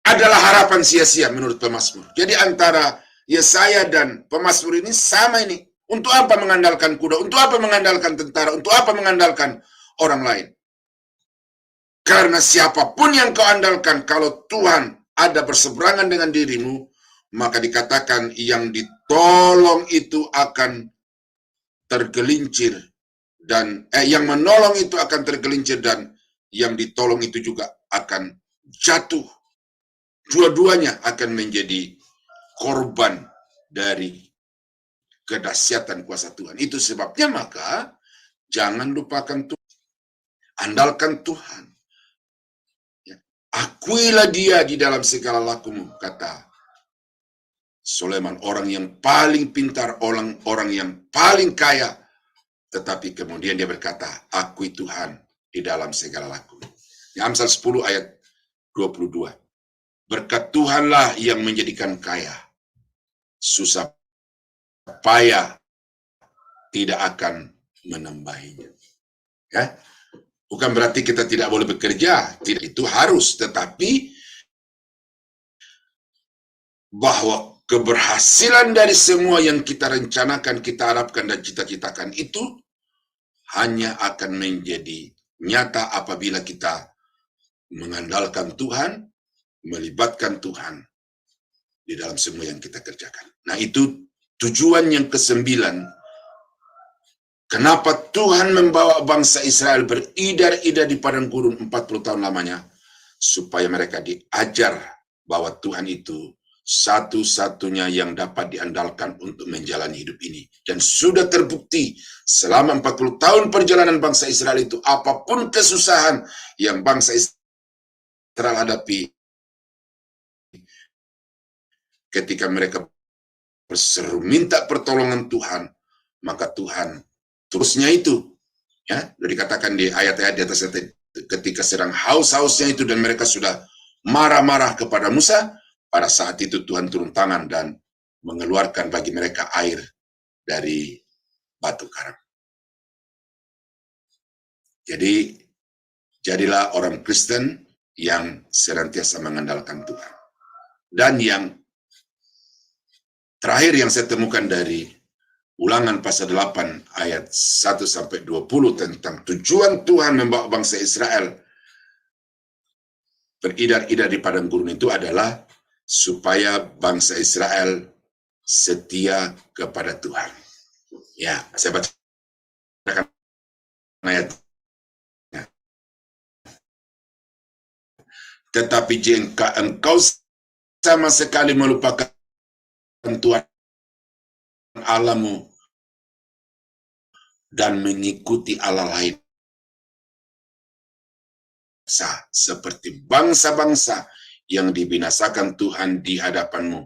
adalah harapan sia-sia menurut pemazmur. Jadi antara Yesaya dan pemazmur ini sama ini. Untuk apa mengandalkan kuda? Untuk apa mengandalkan tentara? Untuk apa mengandalkan orang lain? Karena siapapun yang kau andalkan, kalau Tuhan ada berseberangan dengan dirimu, maka dikatakan yang ditolong itu akan tergelincir, dan yang menolong itu akan tergelincir, dan yang ditolong itu juga akan jatuh. Dua-duanya akan menjadi korban dari kedahsyatan kuasa Tuhan. Itu sebabnya maka jangan lupakan Tuhan, andalkan Tuhan. Ya. Akuilah Dia di dalam segala lakumu, kata Sulaiman, orang yang paling pintar, orang yang paling kaya, tetapi kemudian dia berkata, akui Tuhan di dalam segala lakumu. Amsal 10 ayat 22. Berkat Tuhanlah yang menjadikan kaya, susah payah tidak akan menambahinya. Ya, bukan berarti kita tidak boleh bekerja, tidak, itu harus, tetapi bahwa keberhasilan dari semua yang kita rencanakan, kita harapkan dan cita-citakan itu hanya akan menjadi nyata apabila kita mengandalkan Tuhan, melibatkan Tuhan di dalam semua yang kita kerjakan. Nah, itu tujuan yang ke-9. Kenapa Tuhan membawa bangsa Israel beridar-idar di padang gurun 40 tahun lamanya? supaya mereka diajar bahwa Tuhan itu satu-satunya yang dapat diandalkan untuk menjalani hidup ini. Dan sudah terbukti selama 40 tahun perjalanan bangsa Israel itu, apapun kesusahan yang bangsa Israel hadapi, ketika mereka berseru minta pertolongan Tuhan, maka Tuhan terusnya itu, ya, sudah dikatakan di ayat-ayat di atas, ketika sedang haus-hausnya itu dan mereka sudah marah-marah kepada Musa, pada saat itu Tuhan turun tangan dan mengeluarkan bagi mereka air dari batu karang. Jadi, jadilah orang Kristen yang senantiasa mengandalkan Tuhan. Dan yang terakhir yang saya temukan dari Ulangan pasal 8 ayat 1-20 tentang tujuan Tuhan membawa bangsa Israel beridar-idar di padang gurun itu adalah supaya bangsa Israel setia kepada Tuhan. Ya, saya bacakan ayat. Tetapi jika engkau sama sekali melupakan Tuhan Allahmu dan mengikuti Allah lain, seperti bangsa-bangsa yang dibinasakan Tuhan di hadapanmu,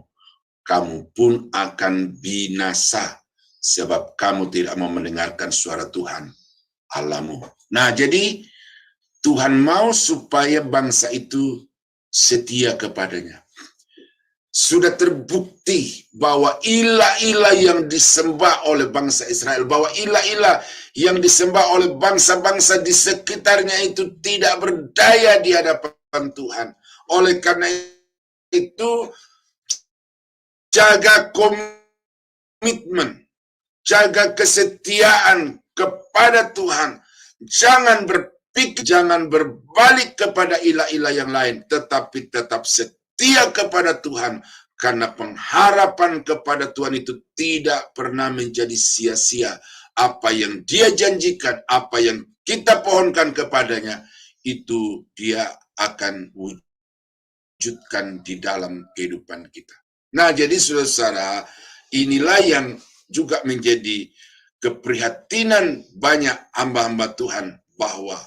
kamu pun akan binasa, sebab kamu tidak mau mendengarkan suara Tuhan Allahmu. Nah, jadi Tuhan mau supaya bangsa itu setia kepadanya. Sudah terbukti bahwa ilah-ilah yang disembah oleh bangsa Israel, bahwa ilah-ilah yang disembah oleh bangsa-bangsa di sekitarnya itu tidak berdaya di hadapan Tuhan. Oleh karena itu, jaga komitmen, jaga kesetiaan kepada Tuhan. Jangan berpikir, jangan berbalik kepada ilah-ilah yang lain, tetapi tetap setia kepada Tuhan, karena pengharapan kepada Tuhan itu tidak pernah menjadi sia-sia. Apa yang Dia janjikan, apa yang kita pohonkan kepadanya, itu Dia akan wujudkan di dalam kehidupan kita. Nah, jadi saudara-saudara, inilah yang juga menjadi keprihatinan banyak hamba-hamba Tuhan, bahwa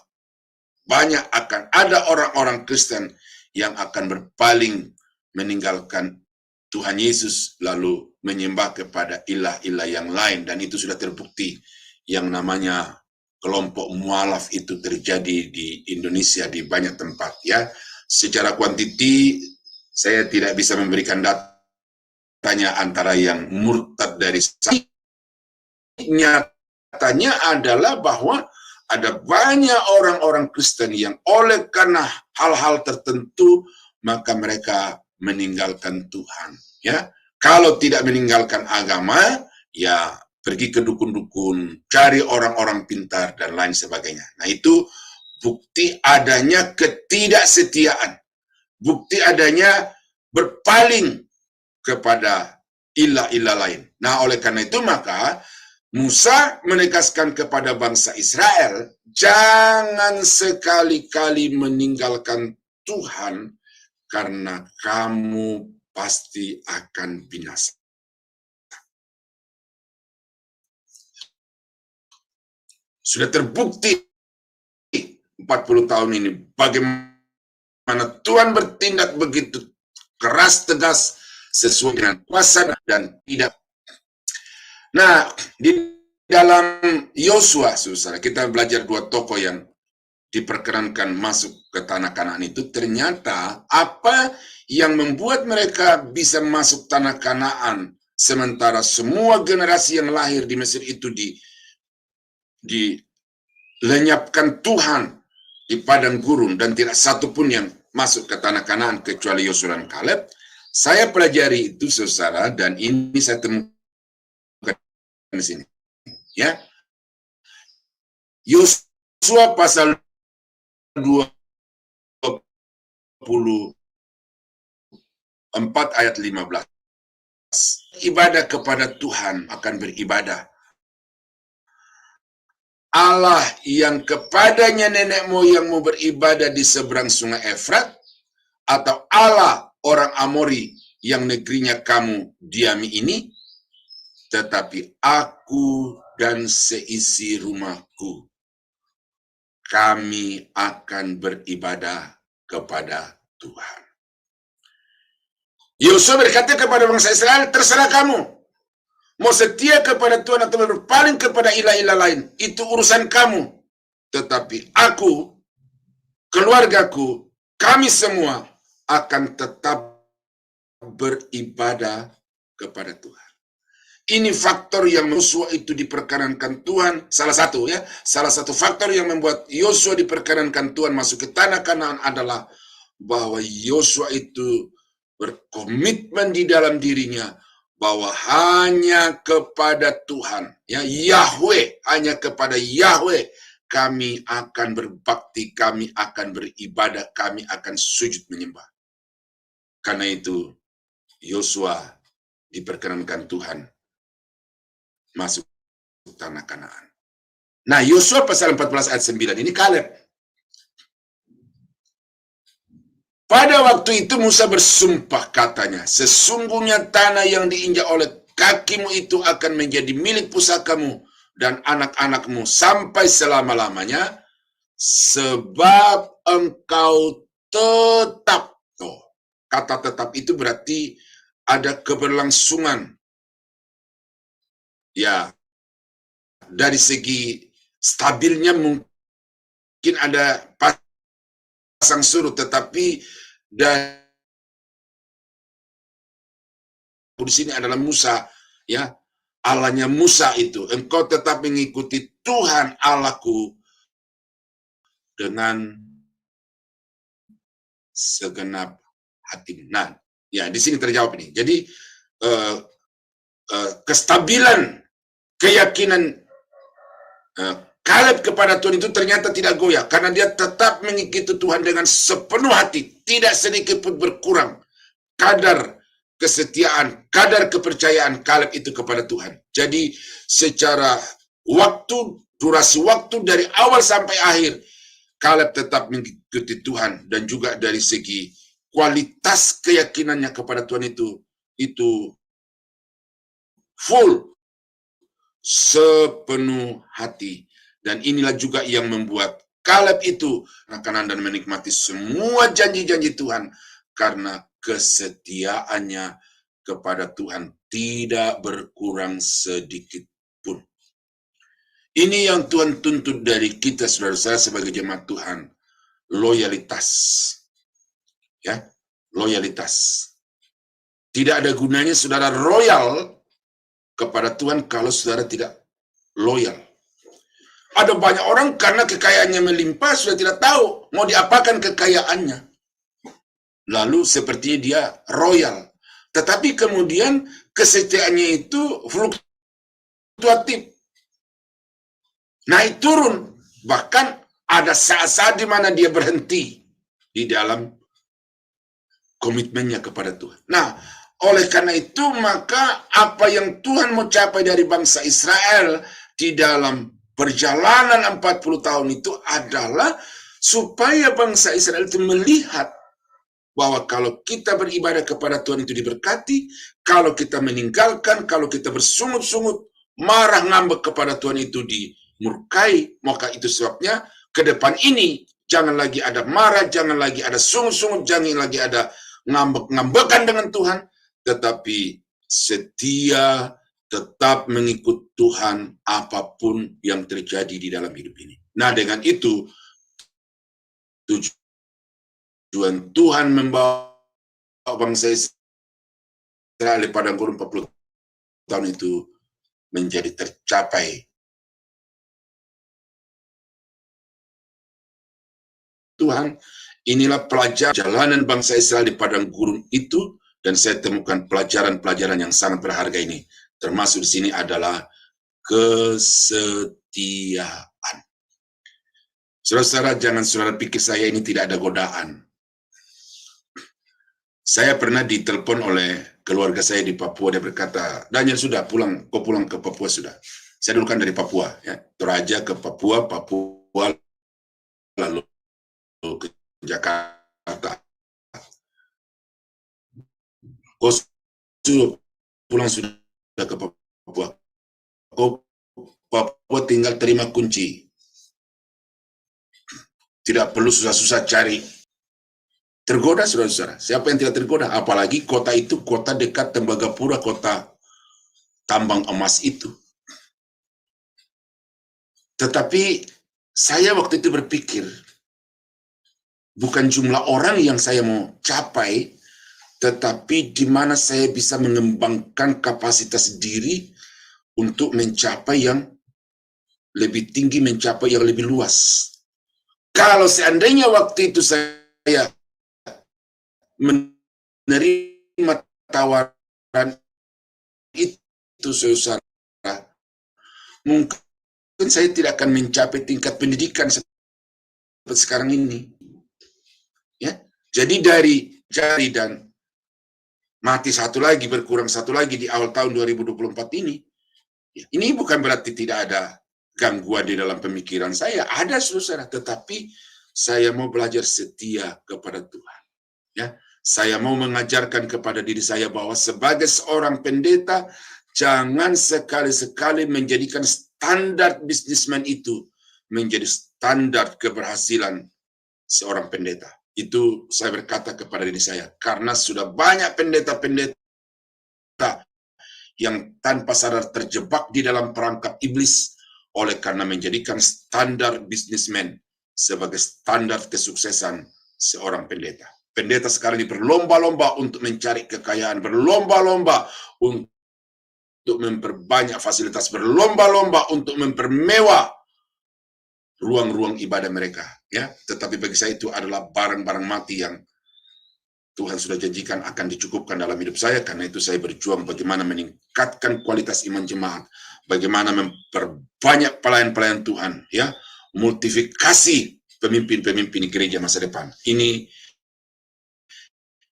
banyak akan ada orang-orang Kristen yang akan berpaling meninggalkan Tuhan Yesus lalu menyembah kepada ilah-ilah yang lain, dan itu sudah terbukti. Yang namanya kelompok mualaf itu terjadi di Indonesia di banyak tempat, ya. Secara kuantiti saya tidak bisa memberikan datanya antara yang murtad dari nyatanya adalah bahwa ada banyak orang-orang Kristen yang oleh karena hal-hal tertentu maka mereka meninggalkan Tuhan, ya. Kalau tidak meninggalkan agama, ya pergi ke dukun-dukun, cari orang-orang pintar dan lain sebagainya. Nah, itu bukti adanya ketidaksetiaan, bukti adanya berpaling kepada ilah-ilah lain. Nah, oleh karena itu maka Musa menegaskan kepada bangsa Israel, jangan sekali-kali meninggalkan Tuhan, karena kamu pasti akan binasa. Sudah terbukti 40 tahun ini bagaimana Tuhan bertindak begitu keras, tegas, sesuai dengan kuasa dan tidak. Nah, di dalam Yosua, saudara, kita belajar dua tokoh yang diperkenankan masuk ke tanah Kanaan itu. Ternyata apa yang membuat mereka bisa masuk tanah Kanaan sementara semua generasi yang lahir di Mesir itu dilenyapkan Tuhan di padang gurun dan tidak satu pun yang masuk ke tanah Kanaan kecuali Yosua dan Kaleb. Saya pelajari itu, saudara, dan ini saya temukan di sini, ya. Yosua pasal 24 ayat 15. Ibadah kepada Tuhan akan beribadah. Allah yang kepadanya nenek moyangmu beribadah di seberang sungai Efrat, atau Allah orang Amori yang negerinya kamu diami ini, tetapi aku dan seisi rumahku, kami akan beribadah kepada Tuhan. Yosua berkata kepada bangsa Israel, terserah kamu, mau setia kepada Tuhan atau berpaling kepada ilah-ilah lain, itu urusan kamu. Tetapi aku, keluargaku, kami semua akan tetap beribadah kepada Tuhan. Ini faktor yang Yosua itu diperkenankan Tuhan, salah satu faktor yang membuat Yosua diperkenankan Tuhan masuk ke tanah Kanaan adalah bahwa Yosua itu berkomitmen di dalam dirinya bahwa hanya kepada Tuhan, ya Yahweh, hanya kepada Yahweh kami akan berbakti, kami akan beribadah, kami akan sujud menyembah. Karena itu Yosua diperkenankan Tuhan masuk tanah Kanaan. Nah, Yosua pasal 14 ayat 9 ini Kaleb. Pada waktu itu Musa bersumpah katanya, sesungguhnya tanah yang diinjak oleh kakimu itu akan menjadi milik pusakamu dan anak-anakmu sampai selama-lamanya, sebab engkau tetap. Kata tetap itu berarti ada keberlangsungan. Ya, dari segi stabilnya mungkin ada pasang surut, tetapi dan di sini adalah Musa, ya, Allahnya Musa itu, engkau tetap mengikuti Tuhan Allahku dengan segenap hati. Nah, ya di sini terjawab ini. Jadi kestabilan keyakinan Kaleb kepada Tuhan itu ternyata tidak goyah, karena dia tetap mengikuti Tuhan dengan sepenuh hati, tidak sedikit pun berkurang kadar kesetiaan, kadar kepercayaan Kaleb itu kepada Tuhan. Jadi secara waktu, durasi waktu dari awal sampai akhir, Kaleb tetap mengikuti Tuhan, dan juga dari segi kualitas keyakinannya kepada Tuhan itu full, sepenuh hati. Dan inilah juga yang membuat Kaleb itu rakanan dan menikmati semua janji-janji Tuhan, karena kesetiaannya kepada Tuhan tidak berkurang sedikit pun. Ini yang Tuhan tuntut dari kita, saudara-saudara, sebagai jemaat Tuhan, loyalitas. Ya, loyalitas. Tidak ada gunanya saudara royal kepada Tuhan kalau saudara tidak loyal. Ada banyak orang karena kekayaannya melimpah sudah tidak tahu mau diapakan kekayaannya. Lalu sepertinya dia royal. Tetapi kemudian kesetiaannya itu fluktuatif. Naik turun. Bahkan ada saat-saat di mana dia berhenti di dalam komitmennya kepada Tuhan. Nah, oleh karena itu maka apa yang Tuhan mau capai dari bangsa Israel di dalam perjalanan 40 tahun itu adalah supaya bangsa Israel itu melihat bahwa kalau kita beribadah kepada Tuhan itu diberkati, kalau kita meninggalkan, kalau kita bersungut-sungut, marah ngambek kepada Tuhan itu dimurkai. Maka itu sebabnya ke depan ini jangan lagi ada marah, jangan lagi ada sungut-sungut, jangan lagi ada ngambek-ngambekan dengan Tuhan, tetapi setia, tetap mengikut Tuhan apapun yang terjadi di dalam hidup ini. Nah, dengan itu tujuan Tuhan membawa bangsa Israel di padang gurun 40 tahun itu menjadi tercapai. Tuhan, inilah pelajaran jalanan bangsa Israel di padang gurun itu, dan saya temukan pelajaran-pelajaran yang sangat berharga ini. Termasuk di sini adalah kesetiaan. Saudara-saudara, jangan saudara pikir saya ini tidak ada godaan. Saya pernah ditelepon oleh keluarga saya di Papua, dia berkata, Daniel sudah pulang, kau pulang ke Papua sudah. Saya dulu kan dari Papua, ya, Toraja ke Papua, lalu ke Jakarta. Kau sudah pulang sudah ke Papua. Kau Papua tinggal terima kunci. Tidak perlu susah-susah cari. Tergoda saudara-saudara. Siapa yang tidak tergoda? Apalagi kota itu kota dekat Tembagapura, kota tambang emas itu. Tetapi saya waktu itu berpikir, bukan jumlah orang yang saya mau capai, tetapi di mana saya bisa mengembangkan kapasitas diri untuk mencapai yang lebih tinggi, mencapai yang lebih luas. Kalau seandainya waktu itu saya menerima tawaran itu, saudara, mungkin saya tidak akan mencapai tingkat pendidikan seperti sekarang ini. Ya, jadi dari jari dan mati satu lagi, berkurang satu lagi di awal tahun 2024 ini, ya, ini bukan berarti tidak ada gangguan di dalam pemikiran saya. Ada, saudara, tetapi saya mau belajar setia kepada Tuhan. Ya, saya mau mengajarkan kepada diri saya bahwa sebagai seorang pendeta, jangan sekali-sekali menjadikan standar bisnismen itu menjadi standar keberhasilan seorang pendeta. Itu saya berkata kepada diri saya, karena sudah banyak pendeta-pendeta yang tanpa sadar terjebak di dalam perangkap iblis oleh karena menjadikan standar bisnismen sebagai standar kesuksesan seorang pendeta. Pendeta sekarang ini berlomba-lomba untuk mencari kekayaan, berlomba-lomba untuk memperbanyak fasilitas, berlomba-lomba untuk mempermewah ruang-ruang ibadah mereka. Ya, tetapi bagi saya itu adalah barang-barang mati yang Tuhan sudah janjikan akan dicukupkan dalam hidup saya. Karena itu saya berjuang bagaimana meningkatkan kualitas iman jemaat, bagaimana memperbanyak pelayan-pelayan Tuhan, ya, multifikasi pemimpin-pemimpin gereja masa depan. Ini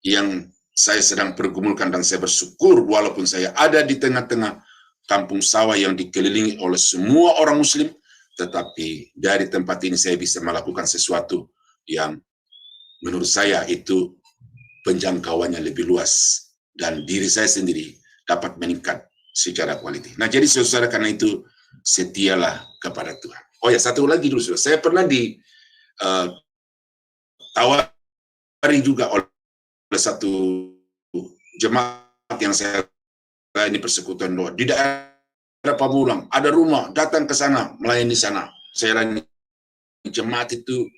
yang saya sedang pergumulkan dan saya bersyukur walaupun saya ada di tengah-tengah kampung sawah yang dikelilingi oleh semua orang muslim, tetapi dari tempat ini saya bisa melakukan sesuatu yang menurut saya itu penjangkauannya lebih luas dan diri saya sendiri dapat meningkat secara kualitas. Nah, jadi saudara, karena itu setialah kepada Tuhan. Oh ya, satu lagi dulu, saudara. Saya pernah ditawari juga oleh satu jemaat yang saya ini persekutuan doa di daerah Pamulang, ada rumah, datang ke sana, melayani sana. Saya layani jemaat itu,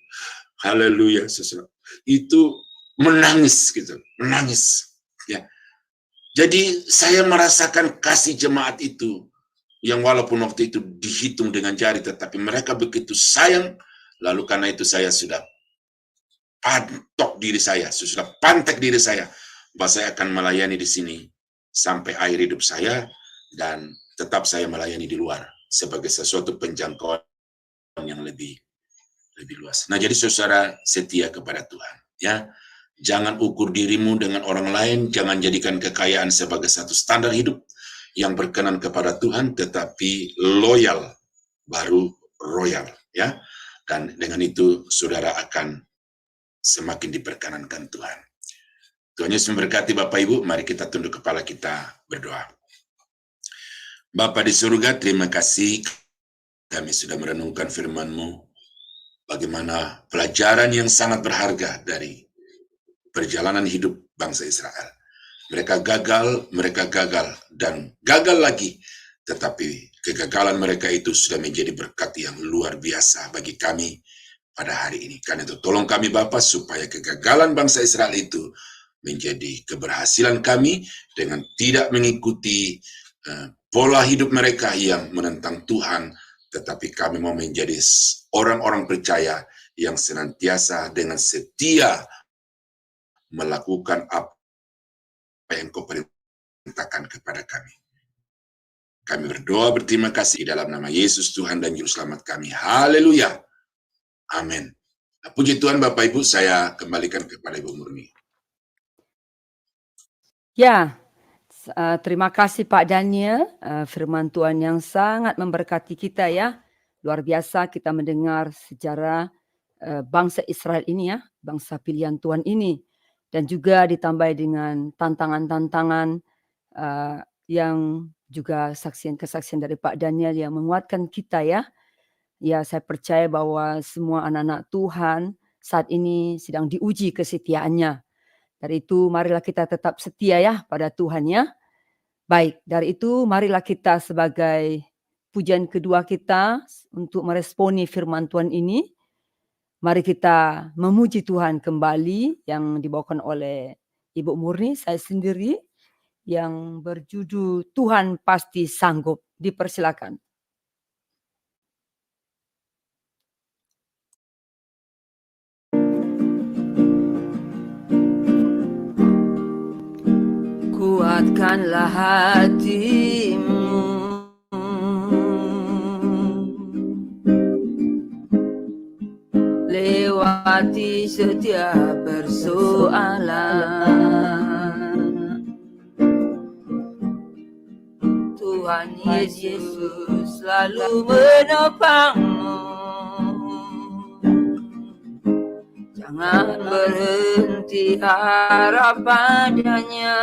haleluya, saudara. Itu menangis gitu, menangis. Ya. Jadi saya merasakan kasih jemaat itu yang walaupun waktu itu dihitung dengan jari, tetapi mereka begitu sayang. Lalu karena itu saya sudah pantek diri saya bahwa saya akan melayani di sini sampai akhir hidup saya dan tetap saya melayani di luar sebagai sesuatu penjangkauan yang lebih luas. Nah, jadi saudara setia kepada Tuhan, ya. Jangan ukur dirimu dengan orang lain, jangan jadikan kekayaan sebagai satu standar hidup yang berkenan kepada Tuhan, tetapi loyal baru royal, ya. Dan dengan itu saudara akan semakin diperkenankan Tuhan. Tuhan Yesus memberkati Bapak Ibu. Mari kita tunduk kepala kita berdoa. Bapa di surga, terima kasih kami sudah merenungkan firman-Mu. Bagaimana pelajaran yang sangat berharga dari perjalanan hidup bangsa Israel. Mereka gagal, dan gagal lagi. Tetapi kegagalan mereka itu sudah menjadi berkat yang luar biasa bagi kami pada hari ini. Karena itu tolong kami Bapa supaya kegagalan bangsa Israel itu menjadi keberhasilan kami dengan tidak mengikuti pola hidup mereka yang menentang Tuhan, tetapi kami mau menjadi orang-orang percaya yang senantiasa dengan setia melakukan apa yang Kau perintahkan kepada kami. Kami berdoa berterima kasih dalam nama Yesus Tuhan dan Juru Selamat kami. Haleluya. Amin. Puji Tuhan Bapak Ibu, saya kembalikan kepada Ibu Murni. Ya, terima kasih Pak Daniel, firman Tuhan yang sangat memberkati kita ya. Luar biasa kita mendengar sejarah bangsa Israel ini ya, bangsa pilihan Tuhan ini. dan juga ditambah dengan tantangan-tantangan yang juga kesaksian dari Pak Daniel yang menguatkan kita ya. Ya, saya percaya bahwa semua anak-anak Tuhan saat ini sedang diuji kesetiaannya. Dari itu marilah kita tetap setia ya pada Tuhan ya. Baik, dari itu marilah kita sebagai pujian kedua kita untuk meresponi firman Tuhan ini. Mari kita memuji Tuhan kembali yang dibawakan oleh Ibu Murni, saya sendiri, yang berjudul Tuhan Pasti Sanggup. Dipersilakan. Kuatkanlah hatimu, lewati setiap persoalan. Tuhan Yesus selalu menopangmu. Jangan berhenti harap padanya.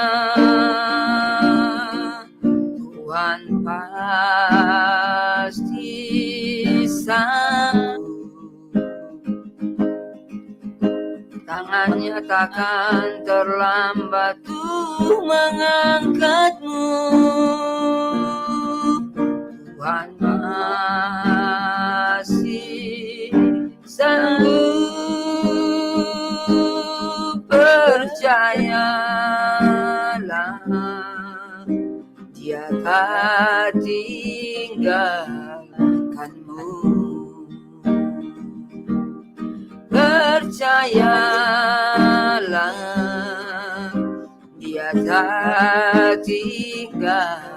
Tuhan pasti sanggup. Tangannya takkan terlambat untuk mengangkatmu. Tuhan masih sanggup, percayalah, Dia tak tinggalkanmu. Percayalah, Dia tak tinggalkanmu.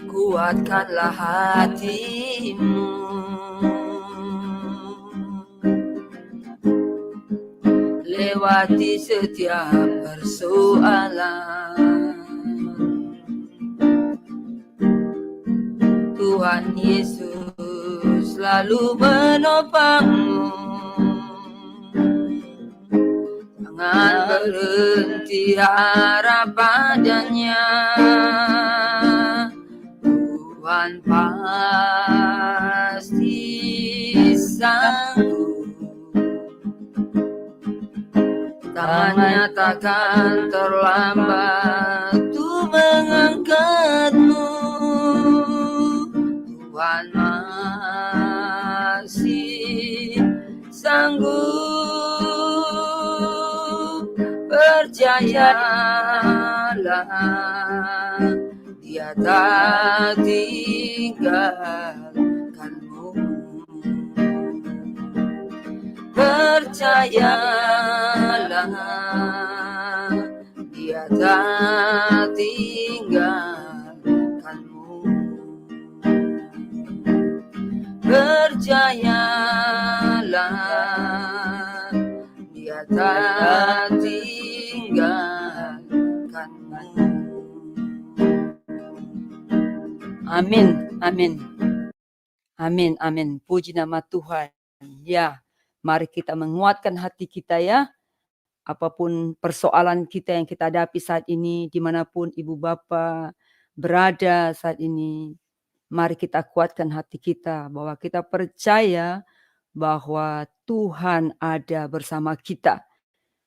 Kuatkanlah hatimu, lewati setiap persoalan. Tuhan Yesus selalu menopangmu. Jangan berhenti harap padanya. Tuhan pasti sanggup. Tangannya takkan terlambat untuk mengangkatmu. Tuhan masih sanggup, percayalah, Dia tak tinggalkanmu. Percayalah, Dia tak tinggalkanmu. Percayalah, Dia tak tinggalkanmu. Amin, amin. Amin, amin. Puji nama Tuhan. Ya, mari kita menguatkan hati kita ya. Apapun persoalan kita yang kita hadapi saat ini, dimanapun ibu bapa berada saat ini, mari kita kuatkan hati kita bahwa kita percaya bahwa Tuhan ada bersama kita.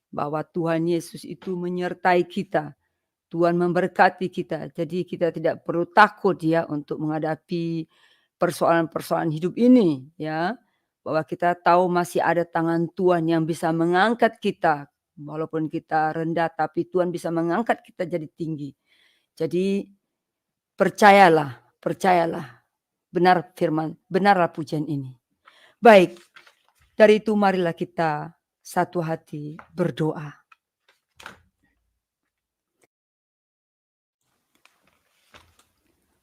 Bahwa Tuhan Yesus itu menyertai kita. Tuhan memberkati kita. Jadi kita tidak perlu takut ya untuk menghadapi persoalan-persoalan hidup ini ya. Bahwa kita tahu masih ada tangan Tuhan yang bisa mengangkat kita. Walaupun kita rendah tapi Tuhan bisa mengangkat kita jadi tinggi. Jadi percayalah. Benar firman, benarlah pujian ini. Baik, dari itu marilah kita satu hati berdoa.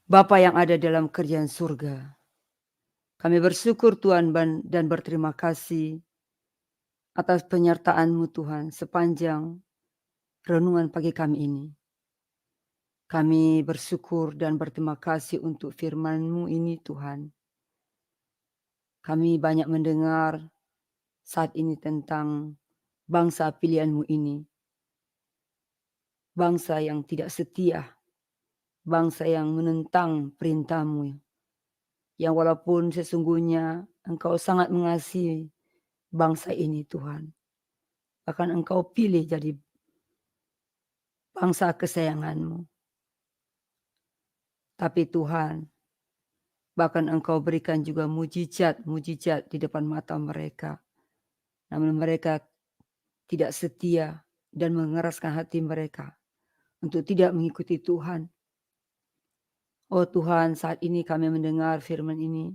Bapa yang ada dalam kerjaan surga, kami bersyukur Tuhan dan berterima kasih atas penyertaan-Mu Tuhan sepanjang renungan pagi kami ini. Kami bersyukur dan berterima kasih untuk firman-Mu ini Tuhan. Kami banyak mendengar saat ini tentang bangsa pilihan-Mu ini. Bangsa yang tidak setia. Bangsa yang menentang perintah-Mu. Yang walaupun sesungguhnya Engkau sangat mengasihi bangsa ini Tuhan. Bahkan Engkau pilih jadi bangsa kesayangan-Mu. Tapi Tuhan, bahkan Engkau berikan juga mujizat-mujizat di depan mata mereka. Namun mereka tidak setia dan mengeraskan hati mereka untuk tidak mengikuti Tuhan. Oh Tuhan, saat ini kami mendengar firman ini.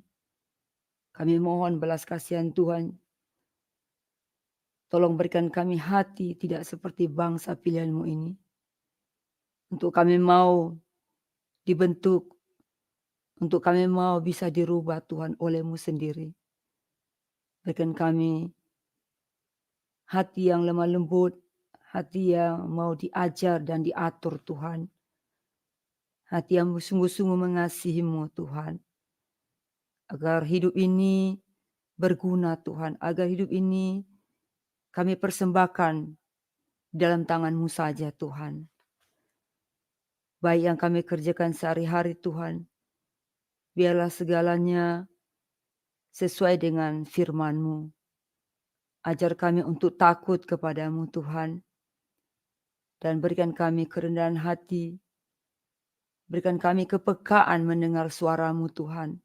Kami mohon belas kasihan Tuhan. Tolong berikan kami hati tidak seperti bangsa pilihan-Mu ini. Untuk kami mau dibentuk. Untuk kami mau bisa dirubah Tuhan oleh-Mu sendiri. Berikan kami hati yang lemah lembut. Hati yang mau diajar dan diatur Tuhan. Hati yang sungguh-sungguh mengasihi-Mu Tuhan. Agar hidup ini berguna Tuhan. Agar hidup ini kami persembahkan dalam tangan-Mu saja Tuhan. Baik yang kami kerjakan sehari-hari Tuhan. Biarlah segalanya sesuai dengan firman-Mu. Ajar kami untuk takut kepadamu Tuhan. Dan berikan kami kerendahan hati. Berikan kami kepekaan mendengar suara-Mu Tuhan.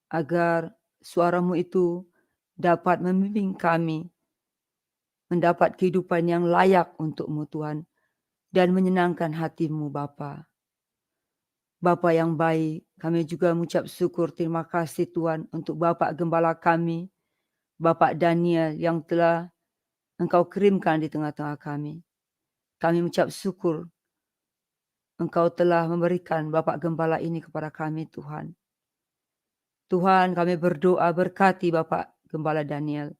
Agar suara-Mu itu dapat membimbing kami. Mendapat kehidupan yang layak untuk-Mu Tuhan. Dan menyenangkan hati-Mu Bapa. Bapa yang baik, kami juga mengucap syukur terima kasih Tuhan untuk Bapak Gembala kami. Bapak Daniel yang telah Engkau kirimkan di tengah-tengah kami. Kami mengucap syukur Engkau telah memberikan Bapak Gembala ini kepada kami Tuhan. Tuhan kami berdoa berkati Bapak Gembala Daniel.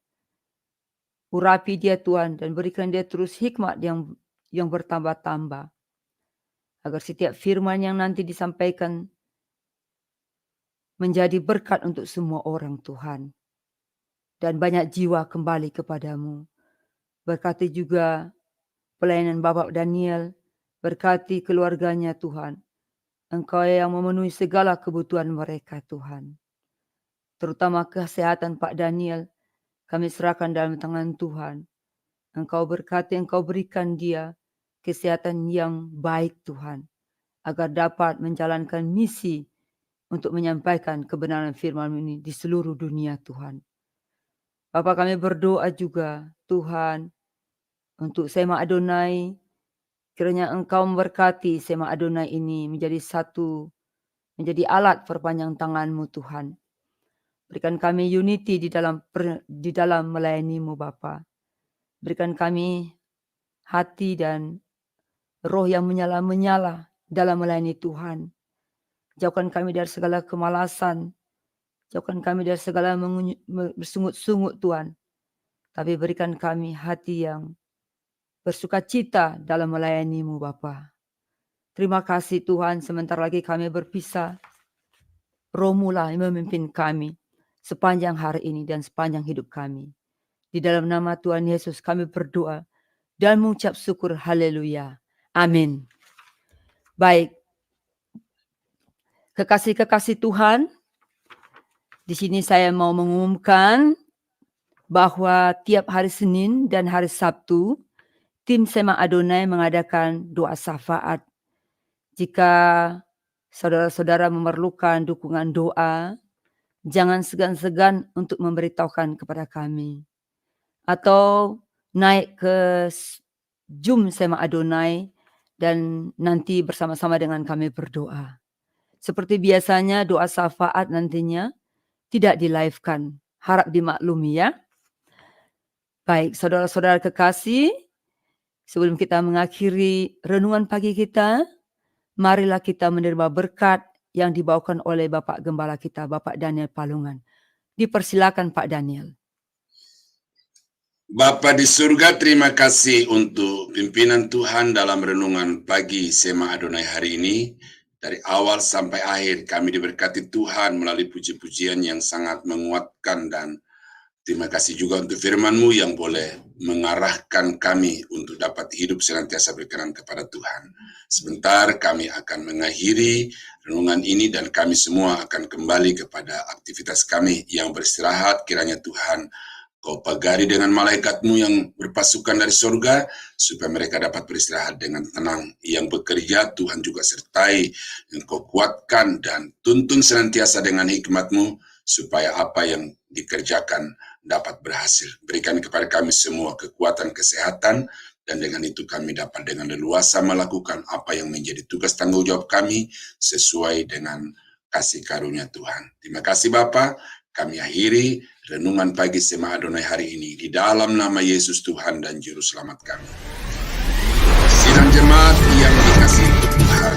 Urapi dia Tuhan dan berikan dia terus hikmat yang bertambah-tambah. Agar setiap firman yang nanti disampaikan menjadi berkat untuk semua orang Tuhan. Dan banyak jiwa kembali kepadamu. Berkati juga pelayanan Bapak Daniel. Berkati keluarganya Tuhan. Engkau yang memenuhi segala kebutuhan mereka Tuhan. Terutama kesehatan Pak Daniel. Kami serahkan dalam tangan Tuhan. Engkau berkati, Engkau berikan dia kesehatan yang baik Tuhan. Agar dapat menjalankan misi untuk menyampaikan kebenaran firman ini di seluruh dunia Tuhan. Bapak kami berdoa juga Tuhan untuk Sema Adonai. Kiranya Engkau memberkati Sema Adonai ini menjadi alat perpanjang tangan-Mu Tuhan. Berikan kami unity di dalam melayani-Mu Bapa. Berikan kami hati dan roh yang menyala-menyala dalam melayani Tuhan. Jauhkan kami dari segala kemalasan. Jauhkan kami dari segala bersungut-sungut Tuhan. Tapi berikan kami hati yang bersukacita dalam melayani-Mu Bapa. Terima kasih Tuhan, sebentar lagi kami berpisah. Roh-Mu lah yang memimpin kami sepanjang hari ini dan sepanjang hidup kami. Di dalam nama Tuhan Yesus kami berdoa dan mengucap syukur. Haleluya. Amin. Baik. Kekasih-kekasih Tuhan, di sini saya mau mengumumkan bahwa tiap hari Senin dan hari Sabtu, tim Sema Adonai mengadakan doa syafaat. Jika saudara-saudara memerlukan dukungan doa, jangan segan-segan untuk memberitahukan kepada kami. Atau naik ke Zoom Sema Adonai dan nanti bersama-sama dengan kami berdoa. Seperti biasanya doa syafaat nantinya tidak di-live-kan. Harap dimaklumi ya. Baik, saudara-saudara kekasih, sebelum kita mengakhiri renungan pagi kita, marilah kita menerima berkat yang dibawakan oleh Bapak Gembala kita, Bapak Daniel Palungan. Dipersilakan Pak Daniel. Bapa di surga, terima kasih untuk pimpinan Tuhan dalam renungan pagi Sema Adonai hari ini. Dari awal sampai akhir kami diberkati Tuhan melalui puji-pujian yang sangat menguatkan, dan terima kasih juga untuk firman-Mu yang boleh mengarahkan kami untuk dapat hidup senantiasa berkenan kepada Tuhan. Sebentar kami akan mengakhiri renungan ini dan kami semua akan kembali kepada aktivitas kami yang beristirahat. Kiranya Tuhan Kau pagari dengan malaikat-Mu yang berpasukan dari surga, supaya mereka dapat beristirahat dengan tenang. Yang bekerja, Tuhan juga sertai, Engkau kuatkan dan tuntun senantiasa dengan hikmat-Mu, supaya apa yang dikerjakan dapat berhasil. Berikan kepada kami semua kekuatan kesehatan, dan dengan itu kami dapat dengan leluasa melakukan apa yang menjadi tugas tanggung jawab kami, sesuai dengan kasih karunia Tuhan. Terima kasih Bapa. Kami akhiri renungan pagi Sema Adonai hari ini di dalam nama Yesus Tuhan dan Juru Selamat kami. Sidang jemaat yang dikasihi Tuhan,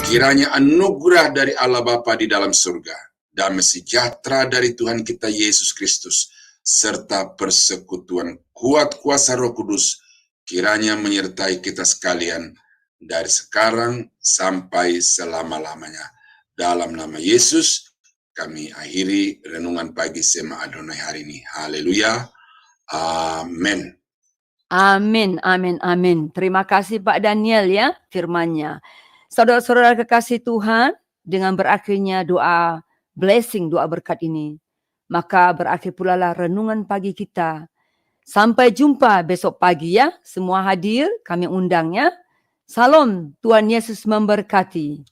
kiranya anugerah dari Allah Bapa di dalam surga, damai sejahtera dari Tuhan kita Yesus Kristus, serta persekutuan kuat kuasa Roh Kudus, kiranya menyertai kita sekalian dari sekarang sampai selama-lamanya. Dalam nama Yesus, kami akhiri renungan pagi Sema Adonai hari ini. Haleluya. Amin. Amin, amin, amin. Terima kasih Pak Daniel ya firman-Nya. Saudara-saudara kekasih Tuhan, dengan berakhirnya doa blessing, doa berkat ini, maka berakhir pula lah renungan pagi kita. Sampai jumpa besok pagi ya. Semua hadir, kami undang ya. Salam, Tuhan Yesus memberkati.